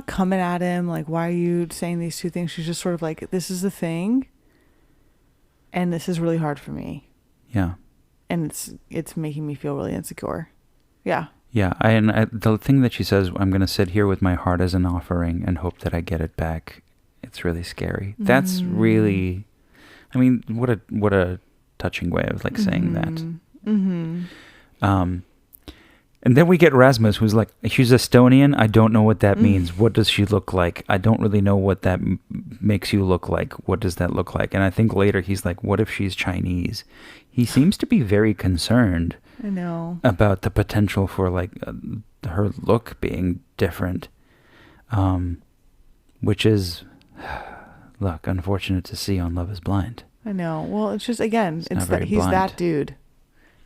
[SPEAKER 2] coming at him like, why are you saying these two things? She's just sort of like, this is the thing, and this is really hard for me,
[SPEAKER 1] yeah.
[SPEAKER 2] and it's making me feel really insecure. Yeah.
[SPEAKER 1] Yeah, the thing that she says, I'm going to sit here with my heart as an offering and hope that I get it back. It's really scary. That's really, I mean, what a touching way of like saying that.
[SPEAKER 2] Mm-hmm.
[SPEAKER 1] And then we get Rasmus, who's like, she's Estonian. I don't know what that means. What does she look like? I don't really know what that makes you look like. What does that look like? And I think later he's like, what if she's Chinese? He seems to be very concerned.
[SPEAKER 2] I know.
[SPEAKER 1] About the potential for like her look being different, which is, look, unfortunate to see on Love Is Blind.
[SPEAKER 2] I know. Well, it's just, again, it's that he's
[SPEAKER 1] blind.
[SPEAKER 2] that dude.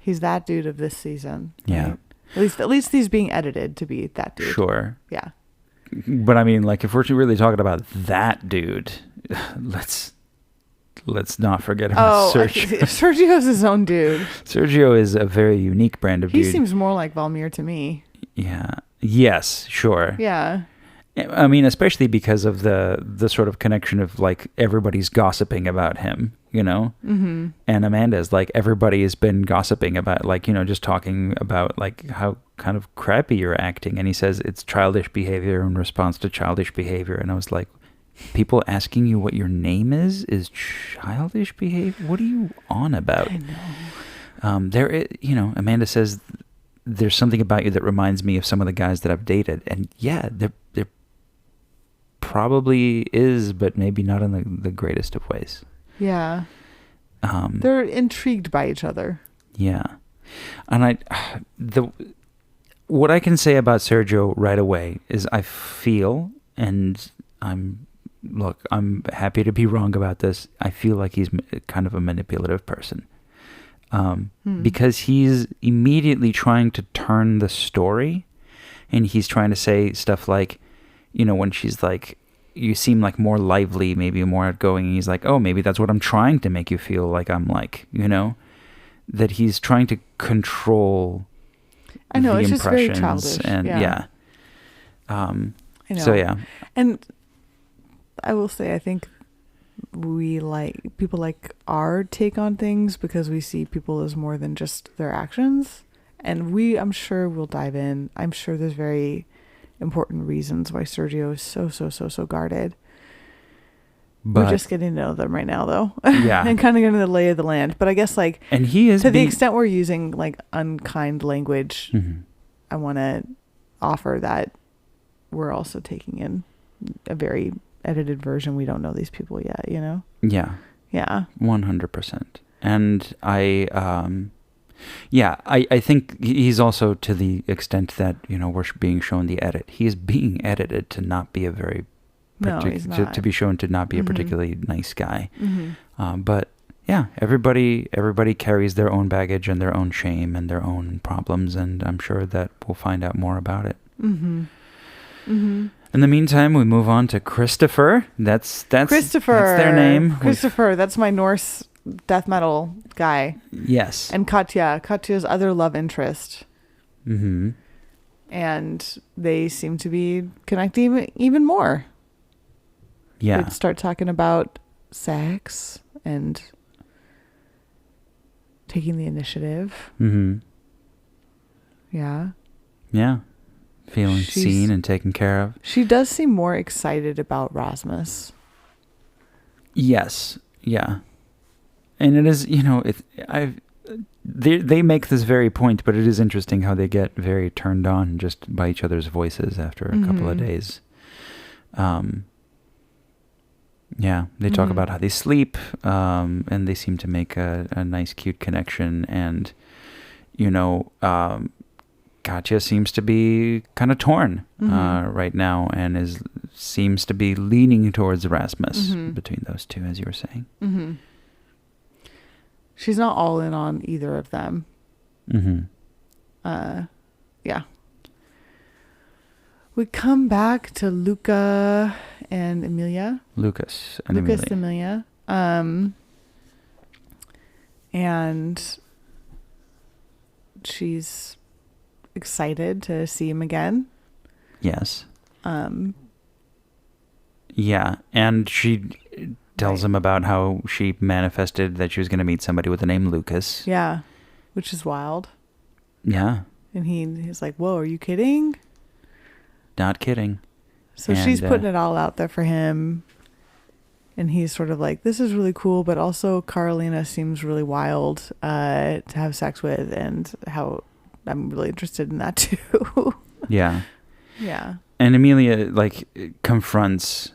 [SPEAKER 2] He's that dude of this season.
[SPEAKER 1] Yeah.
[SPEAKER 2] Right? At least he's being edited to be that dude.
[SPEAKER 1] Sure.
[SPEAKER 2] Yeah.
[SPEAKER 1] But I mean, like, if we're really talking about that dude, let's not forget about Sergio.
[SPEAKER 2] Sergio's his own dude.
[SPEAKER 1] Sergio is a very unique brand of dude.
[SPEAKER 2] He seems more like Valmir to me.
[SPEAKER 1] Yeah. Yes, sure.
[SPEAKER 2] Yeah.
[SPEAKER 1] I mean, especially because of the sort of connection of like everybody's gossiping about him, Mm-hmm. And Amanda's like, everybody has been gossiping about, like, just talking about like how kind of crappy you're acting. And he says it's childish behavior in response to childish behavior. And I was like, people asking you what your name is childish behavior? What are you on about?
[SPEAKER 2] I know.
[SPEAKER 1] Amanda says there's something about you that reminds me of some of the guys that I've dated. And yeah, there probably is, but maybe not in the greatest of ways.
[SPEAKER 2] Yeah. They're intrigued by each other.
[SPEAKER 1] Yeah. And what I can say about Sergio right away is I feel, and I'm happy to be wrong about this. I feel like he's kind of a manipulative person. Because he's immediately trying to turn the story, and he's trying to say stuff like, when she's like, you seem like more lively, maybe more outgoing, and he's like, oh, maybe that's what I'm trying to make you feel like I'm like, that he's trying to control
[SPEAKER 2] I know,
[SPEAKER 1] the
[SPEAKER 2] it's
[SPEAKER 1] impressions.
[SPEAKER 2] just very childish.
[SPEAKER 1] And
[SPEAKER 2] yeah.
[SPEAKER 1] I
[SPEAKER 2] know.
[SPEAKER 1] So yeah.
[SPEAKER 2] And I will say, I think people like our take on things because we see people as more than just their actions. And I'm sure we'll dive in. I'm sure there's very important reasons why Sergio is so guarded.
[SPEAKER 1] But
[SPEAKER 2] we're just getting to know them right now, though.
[SPEAKER 1] Yeah.
[SPEAKER 2] And kind of getting the lay of the land. But I guess, like,
[SPEAKER 1] and he is
[SPEAKER 2] to the extent we're using, like, unkind language,
[SPEAKER 1] Mm-hmm.
[SPEAKER 2] I want to offer that we're also taking in a very edited version. We don't know these people yet,
[SPEAKER 1] Yeah.
[SPEAKER 2] Yeah.
[SPEAKER 1] 100%. And I think he's also, to the extent that, we're being shown the edit, he is being edited to not be a very,
[SPEAKER 2] he's not.
[SPEAKER 1] to be shown to not be a particularly nice guy.
[SPEAKER 2] Mm-hmm.
[SPEAKER 1] But yeah, everybody carries their own baggage and their own shame and their own problems, and I'm sure that we'll find out more about it.
[SPEAKER 2] Mm-hmm. Mm-hmm.
[SPEAKER 1] In the meantime, we move on to Christopher. That's
[SPEAKER 2] Christopher.
[SPEAKER 1] That's their name.
[SPEAKER 2] Christopher. That's my Norse death metal guy.
[SPEAKER 1] Yes.
[SPEAKER 2] And Katya's other love interest.
[SPEAKER 1] Mm-hmm.
[SPEAKER 2] And they seem to be connecting even more.
[SPEAKER 1] Yeah.
[SPEAKER 2] They'd start talking about sex and taking the initiative.
[SPEAKER 1] Mm-hmm.
[SPEAKER 2] Yeah.
[SPEAKER 1] Yeah. Feeling seen and taken care of.
[SPEAKER 2] She does seem more excited about Rasmus.
[SPEAKER 1] Yes. Yeah. And it is, they make this very point, but it is interesting how they get very turned on just by each other's voices after a couple of days. Yeah, they talk about how they sleep, and they seem to make a nice, cute connection. And, Katya seems to be kind of torn right now, and seems to be leaning towards Rasmus between those two, as you were saying.
[SPEAKER 2] Mm-hmm. She's not all in on either of them. Yeah. We come back to Luca and Emilia.
[SPEAKER 1] Lucas and
[SPEAKER 2] Lucas
[SPEAKER 1] Amelia.
[SPEAKER 2] Emilia. And she's excited to see him again.
[SPEAKER 1] Yes. Yeah, and she tells him about how she manifested that she was going to meet somebody with the name Lucas.
[SPEAKER 2] Yeah, which is wild.
[SPEAKER 1] Yeah.
[SPEAKER 2] And he's like, whoa, are you kidding?
[SPEAKER 1] Not kidding.
[SPEAKER 2] So she's putting it all out there for him. And he's sort of like, this is really cool, but also Carolina seems really wild to have sex with, and how I'm really interested in that too.
[SPEAKER 1] Yeah.
[SPEAKER 2] Yeah.
[SPEAKER 1] And Amelia confronts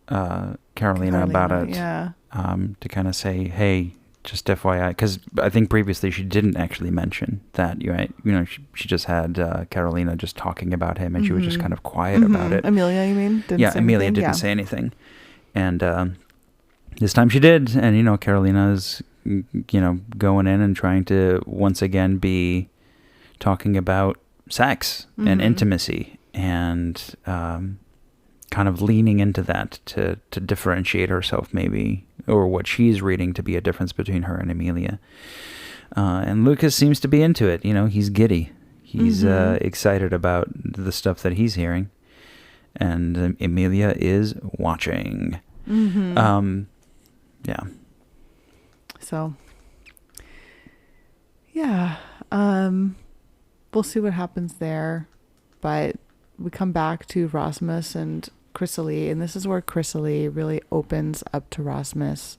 [SPEAKER 1] Carolina about it.
[SPEAKER 2] Yeah.
[SPEAKER 1] To kind of say, hey, just FYI, because I think previously she didn't actually mention that. She just had Carolina just talking about him, and she was just kind of quiet about it.
[SPEAKER 2] Amelia, you mean?
[SPEAKER 1] Amelia didn't say anything, and this time she did. And Carolina's going in and trying to once again be talking about sex and intimacy, and kind of leaning into that to differentiate herself, maybe, or what she's reading to be a difference between her and Amelia. And Lucas seems to be into it. He's giddy. He's excited about the stuff that he's hearing. And Amelia is watching. Yeah.
[SPEAKER 2] So, yeah. We'll see what happens there. But we come back to Rasmus and Chrysalie, and this is where Chrysalie really opens up to Rasmus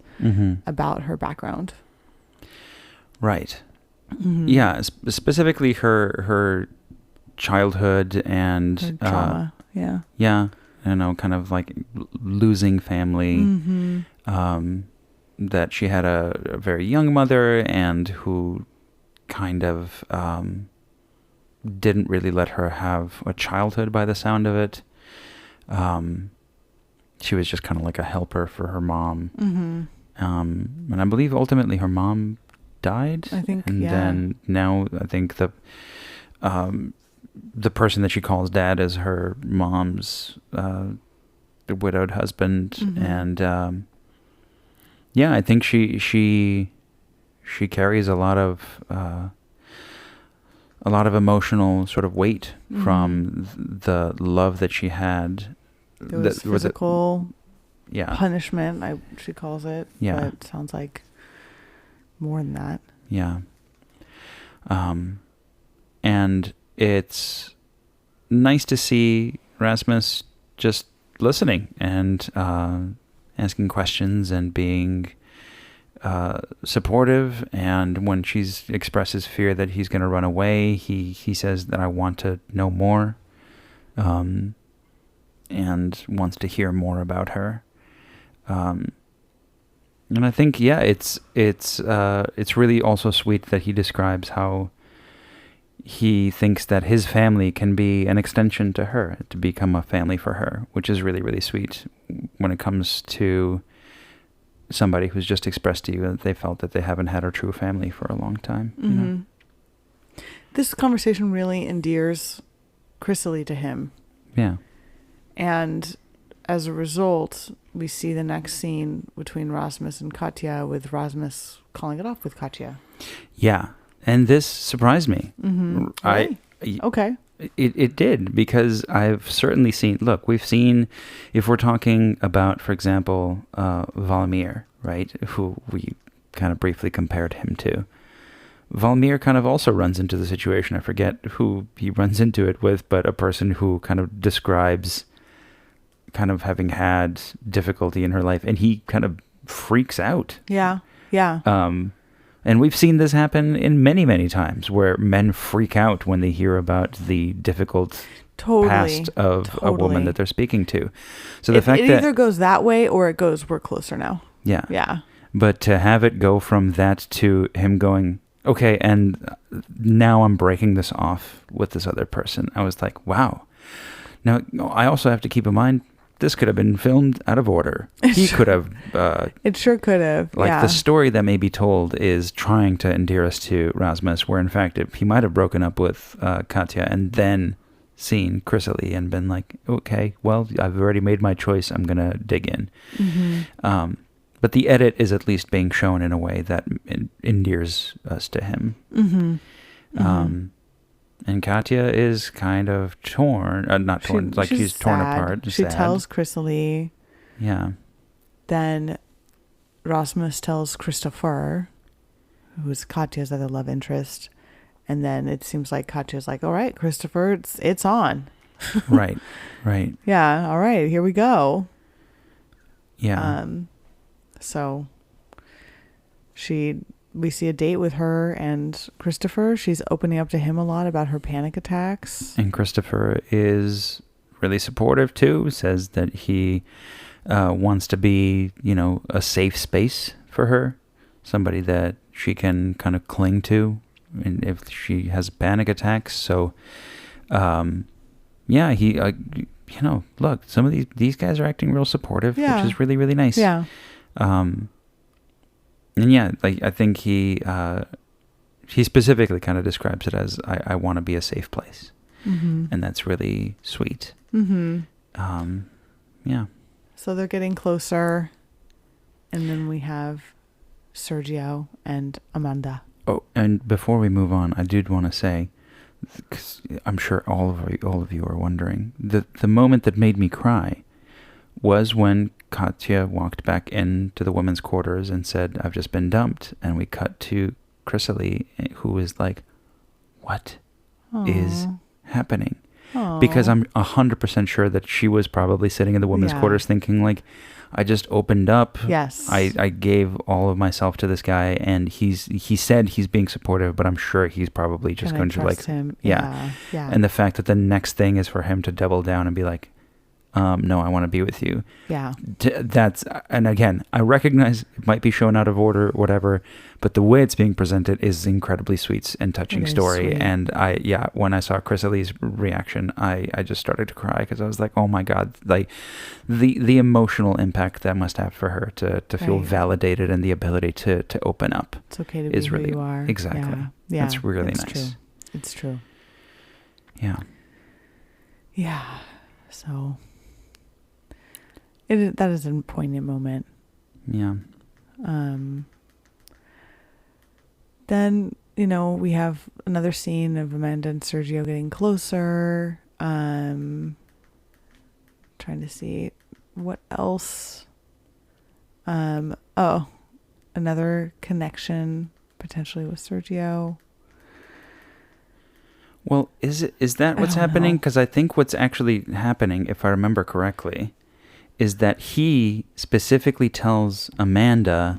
[SPEAKER 2] about her background.
[SPEAKER 1] Right. Yeah, specifically her childhood and
[SPEAKER 2] her trauma. Yeah.
[SPEAKER 1] Yeah, kind of like losing family. That she had a very young mother, and who kind of didn't really let her have a childhood by the sound of it. She was just kind of like a helper for her mom. And I believe ultimately her mom died.
[SPEAKER 2] I think,
[SPEAKER 1] and then now I think the person that she calls dad is her mom's widowed husband. And I think she carries a lot of emotional sort of weight from the love that she had.
[SPEAKER 2] There was physical punishment, she calls it.
[SPEAKER 1] Yeah.
[SPEAKER 2] But it sounds like more than that.
[SPEAKER 1] Yeah. And it's nice to see Rasmus just listening and asking questions and being supportive. And when she expresses fear that he's going to run away, he says that I want to know more, and wants to hear more about her. And I think, it's really also sweet that he describes how he thinks that his family can be an extension to her, to become a family for her, which is really, really sweet when it comes to somebody who's just expressed to you that they felt that they haven't had a true family for a long time.
[SPEAKER 2] This conversation really endears Chrysalie to him.
[SPEAKER 1] Yeah.
[SPEAKER 2] And as a result, we see the next scene between Rasmus and Katya, with Rasmus calling it off with Katya.
[SPEAKER 1] Yeah. And this surprised me.
[SPEAKER 2] Really? Okay.
[SPEAKER 1] It did, because I've certainly we've seen, if we're talking about, for example, Valimir, right, who we kind of briefly compared him to. Valimir kind of also runs into the situation. I forget who he runs into it with, but a person who kind of describes kind of having had difficulty in her life, and he kind of freaks out.
[SPEAKER 2] Yeah. Yeah.
[SPEAKER 1] And we've seen this happen in many, many times, where men freak out when they hear about the difficult past of a woman that they're speaking to. So the fact that
[SPEAKER 2] it either goes that way or it goes, we're closer now.
[SPEAKER 1] Yeah.
[SPEAKER 2] Yeah.
[SPEAKER 1] But to have it go from that to him going, okay, and now I'm breaking this off with this other person, I was like, wow. Now, I also have to keep in mind, this could have been filmed out of order. He could have.
[SPEAKER 2] It sure could have.
[SPEAKER 1] Like
[SPEAKER 2] yeah.
[SPEAKER 1] the story that may be told is trying to endear us to Rasmus, where in fact he might have broken up with Katya and then seen Chrysalie and been like, okay, well, I've already made my choice. I'm gonna dig in.
[SPEAKER 2] Mm-hmm.
[SPEAKER 1] But the edit is at least being shown in a way that endears us to him.
[SPEAKER 2] Mm-hmm. Mm-hmm.
[SPEAKER 1] And Katya is kind of torn, not torn, like she's torn
[SPEAKER 2] sad.
[SPEAKER 1] apart.
[SPEAKER 2] She
[SPEAKER 1] sad.
[SPEAKER 2] tells Chrysalie.
[SPEAKER 1] Yeah.
[SPEAKER 2] Then Rasmus tells Christopher, who's Katya's other love interest. And then it seems like Katya's like, all right, Christopher, it's on.
[SPEAKER 1] Right.
[SPEAKER 2] Yeah. All right, here we go.
[SPEAKER 1] Yeah.
[SPEAKER 2] So we see a date with her and Christopher. She's opening up to him a lot about her panic attacks.
[SPEAKER 1] And Christopher is really supportive too, says that he wants to be, a safe space for her, somebody that she can kind of cling to and if she has panic attacks. So, yeah, he, look, some of these guys are acting real supportive, which is really, really nice.
[SPEAKER 2] Yeah.
[SPEAKER 1] And yeah, like I think he specifically kind of describes it as I want to be a safe place, and that's really sweet. Yeah.
[SPEAKER 2] So they're getting closer, and then we have Sergio and Amanda.
[SPEAKER 1] Oh, and before we move on, I did want to say, 'cause I'm sure all of you are wondering, the moment that made me cry was when Katya walked back into the women's quarters and said, I've just been dumped. And we cut to Chrysalie, who is like, what is happening?
[SPEAKER 2] Aww.
[SPEAKER 1] Because I'm 100% sure that she was probably sitting in the women's quarters thinking like, I just opened up.
[SPEAKER 2] Yes.
[SPEAKER 1] I gave all of myself to this guy and he said he's being supportive, but I'm sure he's probably just going to like
[SPEAKER 2] him?
[SPEAKER 1] Yeah.
[SPEAKER 2] Yeah.
[SPEAKER 1] And the fact that the next thing is for him to double down and be like, no, I want to be with you.
[SPEAKER 2] Yeah.
[SPEAKER 1] And again, I recognize it might be shown out of order, whatever, but the way it's being presented is incredibly sweet and touching story.
[SPEAKER 2] Sweet.
[SPEAKER 1] And when I saw Chrysalie's reaction, I just started to cry because I was like, oh my God, like the emotional impact that must have for her to feel validated and the ability to open up.
[SPEAKER 2] It's okay to be who you are.
[SPEAKER 1] Exactly.
[SPEAKER 2] Yeah.
[SPEAKER 1] That's really nice.
[SPEAKER 2] True. It's true.
[SPEAKER 1] Yeah.
[SPEAKER 2] Yeah. So that is a poignant moment.
[SPEAKER 1] Yeah.
[SPEAKER 2] Then, we have another scene of Amanda and Sergio getting closer. Trying to see what else. Another connection potentially with Sergio.
[SPEAKER 1] Well, is that what's happening? Because I think what's actually happening, if I remember correctly, is that he specifically tells Amanda,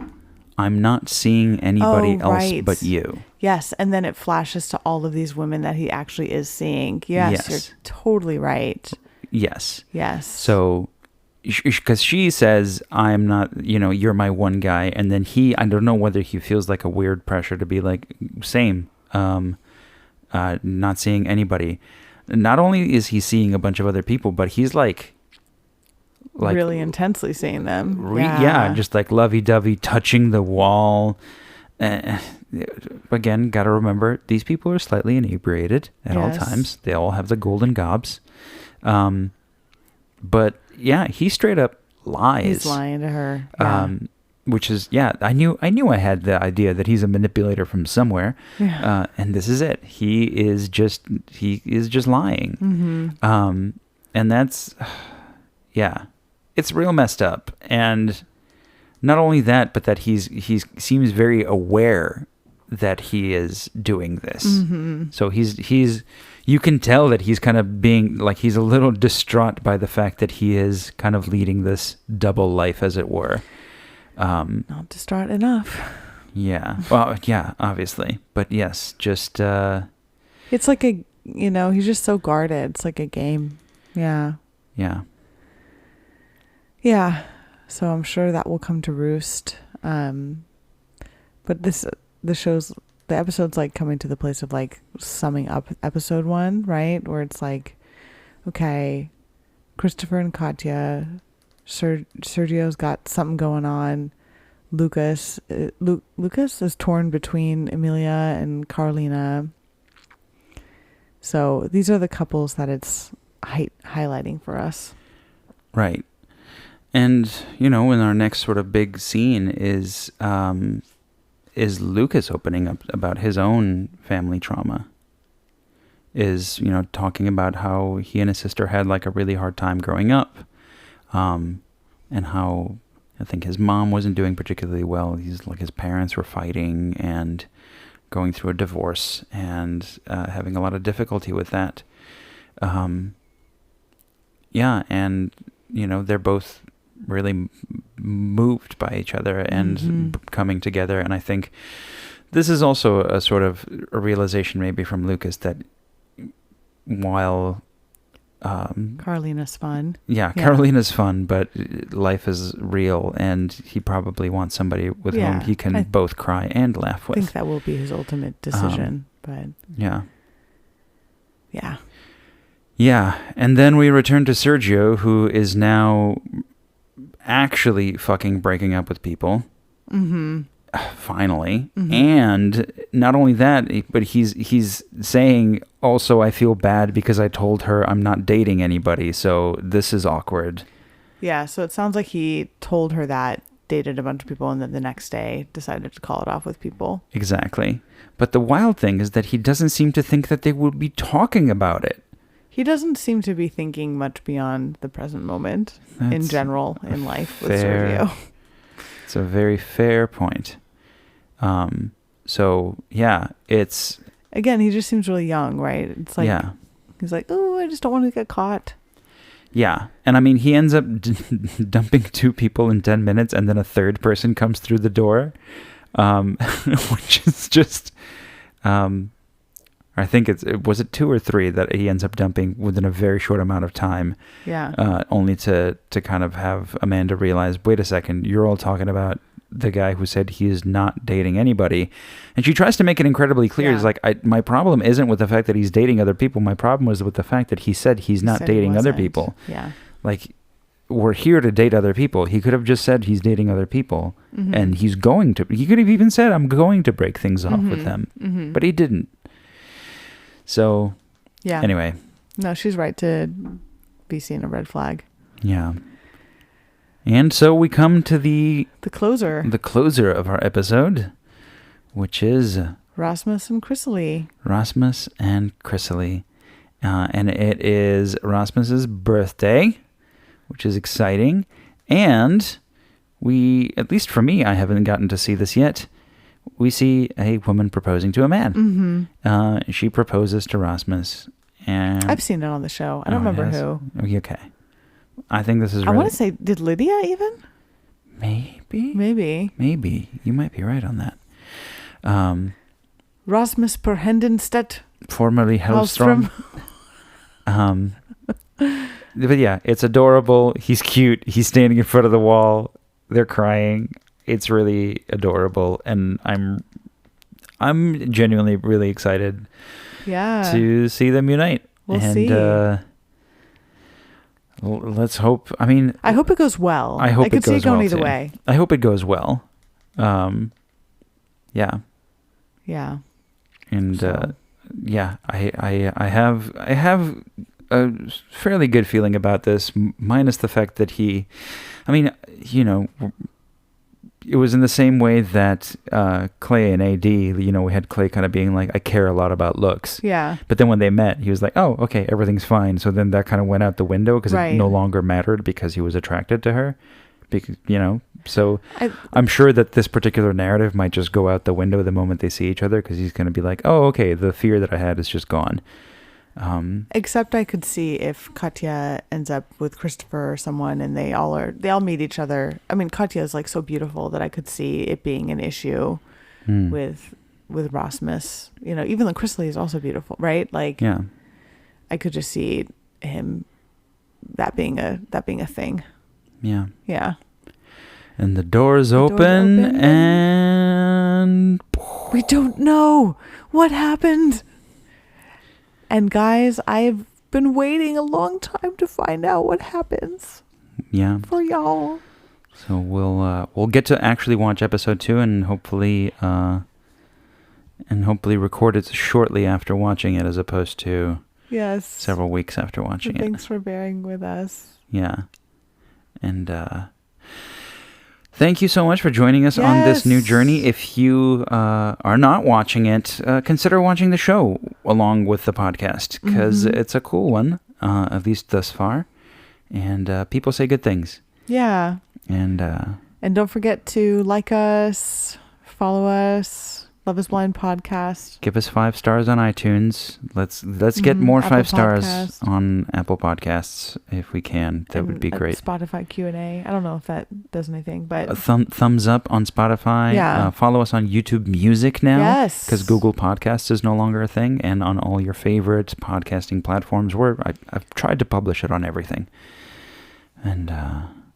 [SPEAKER 1] I'm not seeing anybody else but you.
[SPEAKER 2] Yes, and then it flashes to all of these women that he actually is seeing. Yes. You're totally right.
[SPEAKER 1] Yes.
[SPEAKER 2] So,
[SPEAKER 1] because she says, I'm not, you're my one guy. And then I don't know whether he feels like a weird pressure to be like, same, not seeing anybody. Not only is he seeing a bunch of other people, but he's like
[SPEAKER 2] really intensely seeing them.
[SPEAKER 1] Just like lovey-dovey, touching the wall. Again, gotta remember, these people are slightly inebriated at all times. They all have the golden gobs. But yeah, he straight up lies.
[SPEAKER 2] He's lying to her.
[SPEAKER 1] Which is, I knew I had the idea that he's a manipulator from somewhere.
[SPEAKER 2] Yeah.
[SPEAKER 1] And this is it. He is just lying.
[SPEAKER 2] Mm-hmm.
[SPEAKER 1] And that's, it's real messed up. And not only that, but that he seems very aware that he is doing this.
[SPEAKER 2] Mm-hmm.
[SPEAKER 1] So you can tell that he's kind of being like, he's a little distraught by the fact that he is kind of leading this double life, as it were.
[SPEAKER 2] Not distraught enough.
[SPEAKER 1] Yeah. Well, yeah, obviously. But yes, just...
[SPEAKER 2] it's like he's just so guarded. It's like a game. Yeah.
[SPEAKER 1] Yeah.
[SPEAKER 2] Yeah. So I'm sure that will come to roost. But the episode's like coming to the place of like summing up episode 1, right? Where it's like, okay, Christopher and Katya. Sergio's got something going on. Lucas is torn between Emilia and Carolina. So these are the couples that it's highlighting for us.
[SPEAKER 1] Right. And, in our next sort of big scene is Lucas opening up about his own family trauma. Is, talking about how he and his sister had like a really hard time growing up. And how I think his mom wasn't doing particularly well. His parents were fighting and going through a divorce and having a lot of difficulty with that. Yeah, and they're both really moved by each other and coming together. And I think this is also a sort of a realization maybe from Lucas that while
[SPEAKER 2] Carolina's fun.
[SPEAKER 1] Yeah, Carolina's fun, but life is real, and he probably wants somebody with whom he can both cry and laugh with.
[SPEAKER 2] I think that will be his ultimate decision, but...
[SPEAKER 1] Yeah.
[SPEAKER 2] Yeah.
[SPEAKER 1] Yeah, and then we return to Sergio, who is now actually fucking breaking up with people. Mm-hmm. Finally. Mm-hmm. And not only that, but he's saying, also, I feel bad because I told her I'm not dating anybody, so this is awkward.
[SPEAKER 2] Yeah, so it sounds like he told her that, dated a bunch of people, and then the next day decided to call it off with people.
[SPEAKER 1] Exactly. But the wild thing is that he doesn't seem to think that they would be talking about it.
[SPEAKER 2] He doesn't seem to be thinking much beyond the present moment in general in life with Sergio.
[SPEAKER 1] It's a very fair point. So yeah, it's...
[SPEAKER 2] Again, he just seems really young, right? It's like, he's like, oh, I just don't want to get caught.
[SPEAKER 1] Yeah. And I mean, he ends up dumping 2 people in 10 minutes and then a third person comes through the door, which is just, I think was it 2 or 3 that he ends up dumping within a very short amount of time.
[SPEAKER 2] Yeah.
[SPEAKER 1] Only to kind of have Amanda realize, wait a second, you're all talking about the guy who said he is not dating anybody. And she tries to make it incredibly clear. It's like, my problem isn't with the fact that he's dating other people. My problem was with the fact that he said he's not dating other people.
[SPEAKER 2] Yeah.
[SPEAKER 1] Like, we're here to date other people. He could have just said he's dating other people. Mm-hmm. And he could have even said, I'm going to break things off with them. Mm-hmm. But he didn't. So, anyway.
[SPEAKER 2] No, she's right to be seeing a red flag.
[SPEAKER 1] Yeah. And so we come to the
[SPEAKER 2] closer.
[SPEAKER 1] The closer of our episode, which is
[SPEAKER 2] Rasmus and Chrysalie.
[SPEAKER 1] Rasmus and Chrysalie. And it is Rasmus's birthday, which is exciting. And we, at least for me, I haven't gotten to see this yet. We see a woman proposing to a man. Mm-hmm. She proposes to Rasmus. And
[SPEAKER 2] I've seen it on the show. I don't remember who.
[SPEAKER 1] Okay. I think this is really...
[SPEAKER 2] I want to say, did Lydia even?
[SPEAKER 1] Maybe. You might be right on that.
[SPEAKER 2] Rasmus per Hendenstedt.
[SPEAKER 1] Formerly Hellstrom. But yeah, it's adorable. He's cute. He's standing in front of the wall. They're crying. It's really adorable. And I'm genuinely really excited to see them unite.
[SPEAKER 2] We'll see.
[SPEAKER 1] Let's hope. I mean,
[SPEAKER 2] I hope it goes well.
[SPEAKER 1] I hope
[SPEAKER 2] could see it going either way.
[SPEAKER 1] I hope it goes well. Yeah.
[SPEAKER 2] Yeah.
[SPEAKER 1] And I have a fairly good feeling about this, minus the fact that it was in the same way that Clay and AD, we had Clay kind of being like, I care a lot about looks. Yeah. But then when they met, he was like, oh, okay, everything's fine. So then that kind of went out the window because it no longer mattered because he was attracted to her. Because, so I'm sure that this particular narrative might just go out the window the moment they see each other because he's going to be like, oh, okay, the fear that I had is just gone.
[SPEAKER 2] Except I could see if Katya ends up with Christopher or someone and they all meet each other. I mean, Katya is like so beautiful that I could see it being an issue with Rasmus. Even though Chrysalie is also beautiful, right? Like, yeah, I could just see him that being a thing. Yeah. Yeah.
[SPEAKER 1] And the doors open and
[SPEAKER 2] we don't know what happened. And guys, I've been waiting a long time to find out what happens
[SPEAKER 1] Yeah.
[SPEAKER 2] for y'all.
[SPEAKER 1] So we'll get to actually watch episode 2 and hopefully record it shortly after watching it, as opposed to
[SPEAKER 2] Yes.
[SPEAKER 1] several weeks after watching it.
[SPEAKER 2] Thanks for bearing with us.
[SPEAKER 1] Yeah. And thank you so much for joining us on this new journey. If you are not watching it, consider watching the show along with the podcast, because it's a cool one, at least thus far. And people say good things.
[SPEAKER 2] Yeah.
[SPEAKER 1] And
[SPEAKER 2] don't forget to like us, follow us, Love is Blind Podcast.
[SPEAKER 1] give us 5 stars on iTunes. Let's get more
[SPEAKER 2] Apple
[SPEAKER 1] 5 stars
[SPEAKER 2] Podcast.
[SPEAKER 1] on Apple Podcasts if we can. That would be great.
[SPEAKER 2] Spotify Q&A. I don't know if that does anything, but
[SPEAKER 1] A thumbs up on Spotify.
[SPEAKER 2] Yeah.
[SPEAKER 1] Follow us on YouTube Music now.
[SPEAKER 2] Yes.
[SPEAKER 1] Because Google Podcasts is no longer a thing, and on all your favorite podcasting platforms. I've tried to publish it on everything. And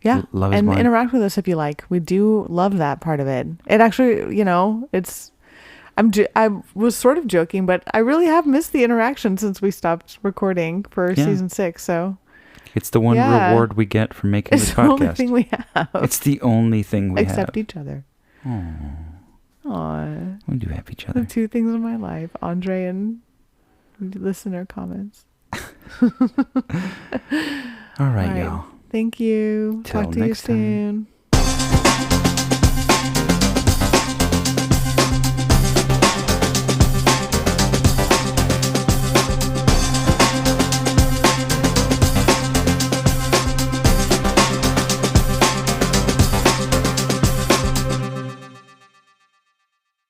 [SPEAKER 2] yeah,
[SPEAKER 1] Love is
[SPEAKER 2] and
[SPEAKER 1] Blind.
[SPEAKER 2] interact with us if you like. We do love that part of it. It actually, it's. I was sort of joking, but I really have missed the interaction since we stopped recording for season 6. So
[SPEAKER 1] it's the one reward we get for making
[SPEAKER 2] it's
[SPEAKER 1] this
[SPEAKER 2] the
[SPEAKER 1] podcast.
[SPEAKER 2] only thing we have.
[SPEAKER 1] It's the only thing we
[SPEAKER 2] except
[SPEAKER 1] have.
[SPEAKER 2] each other.
[SPEAKER 1] Aww. We do have each
[SPEAKER 2] The
[SPEAKER 1] other.
[SPEAKER 2] 2 things in my life: Andre and listener comments.
[SPEAKER 1] All right, y'all.
[SPEAKER 2] Thank you.
[SPEAKER 1] Till
[SPEAKER 2] Talk to you
[SPEAKER 1] next time.
[SPEAKER 2] soon.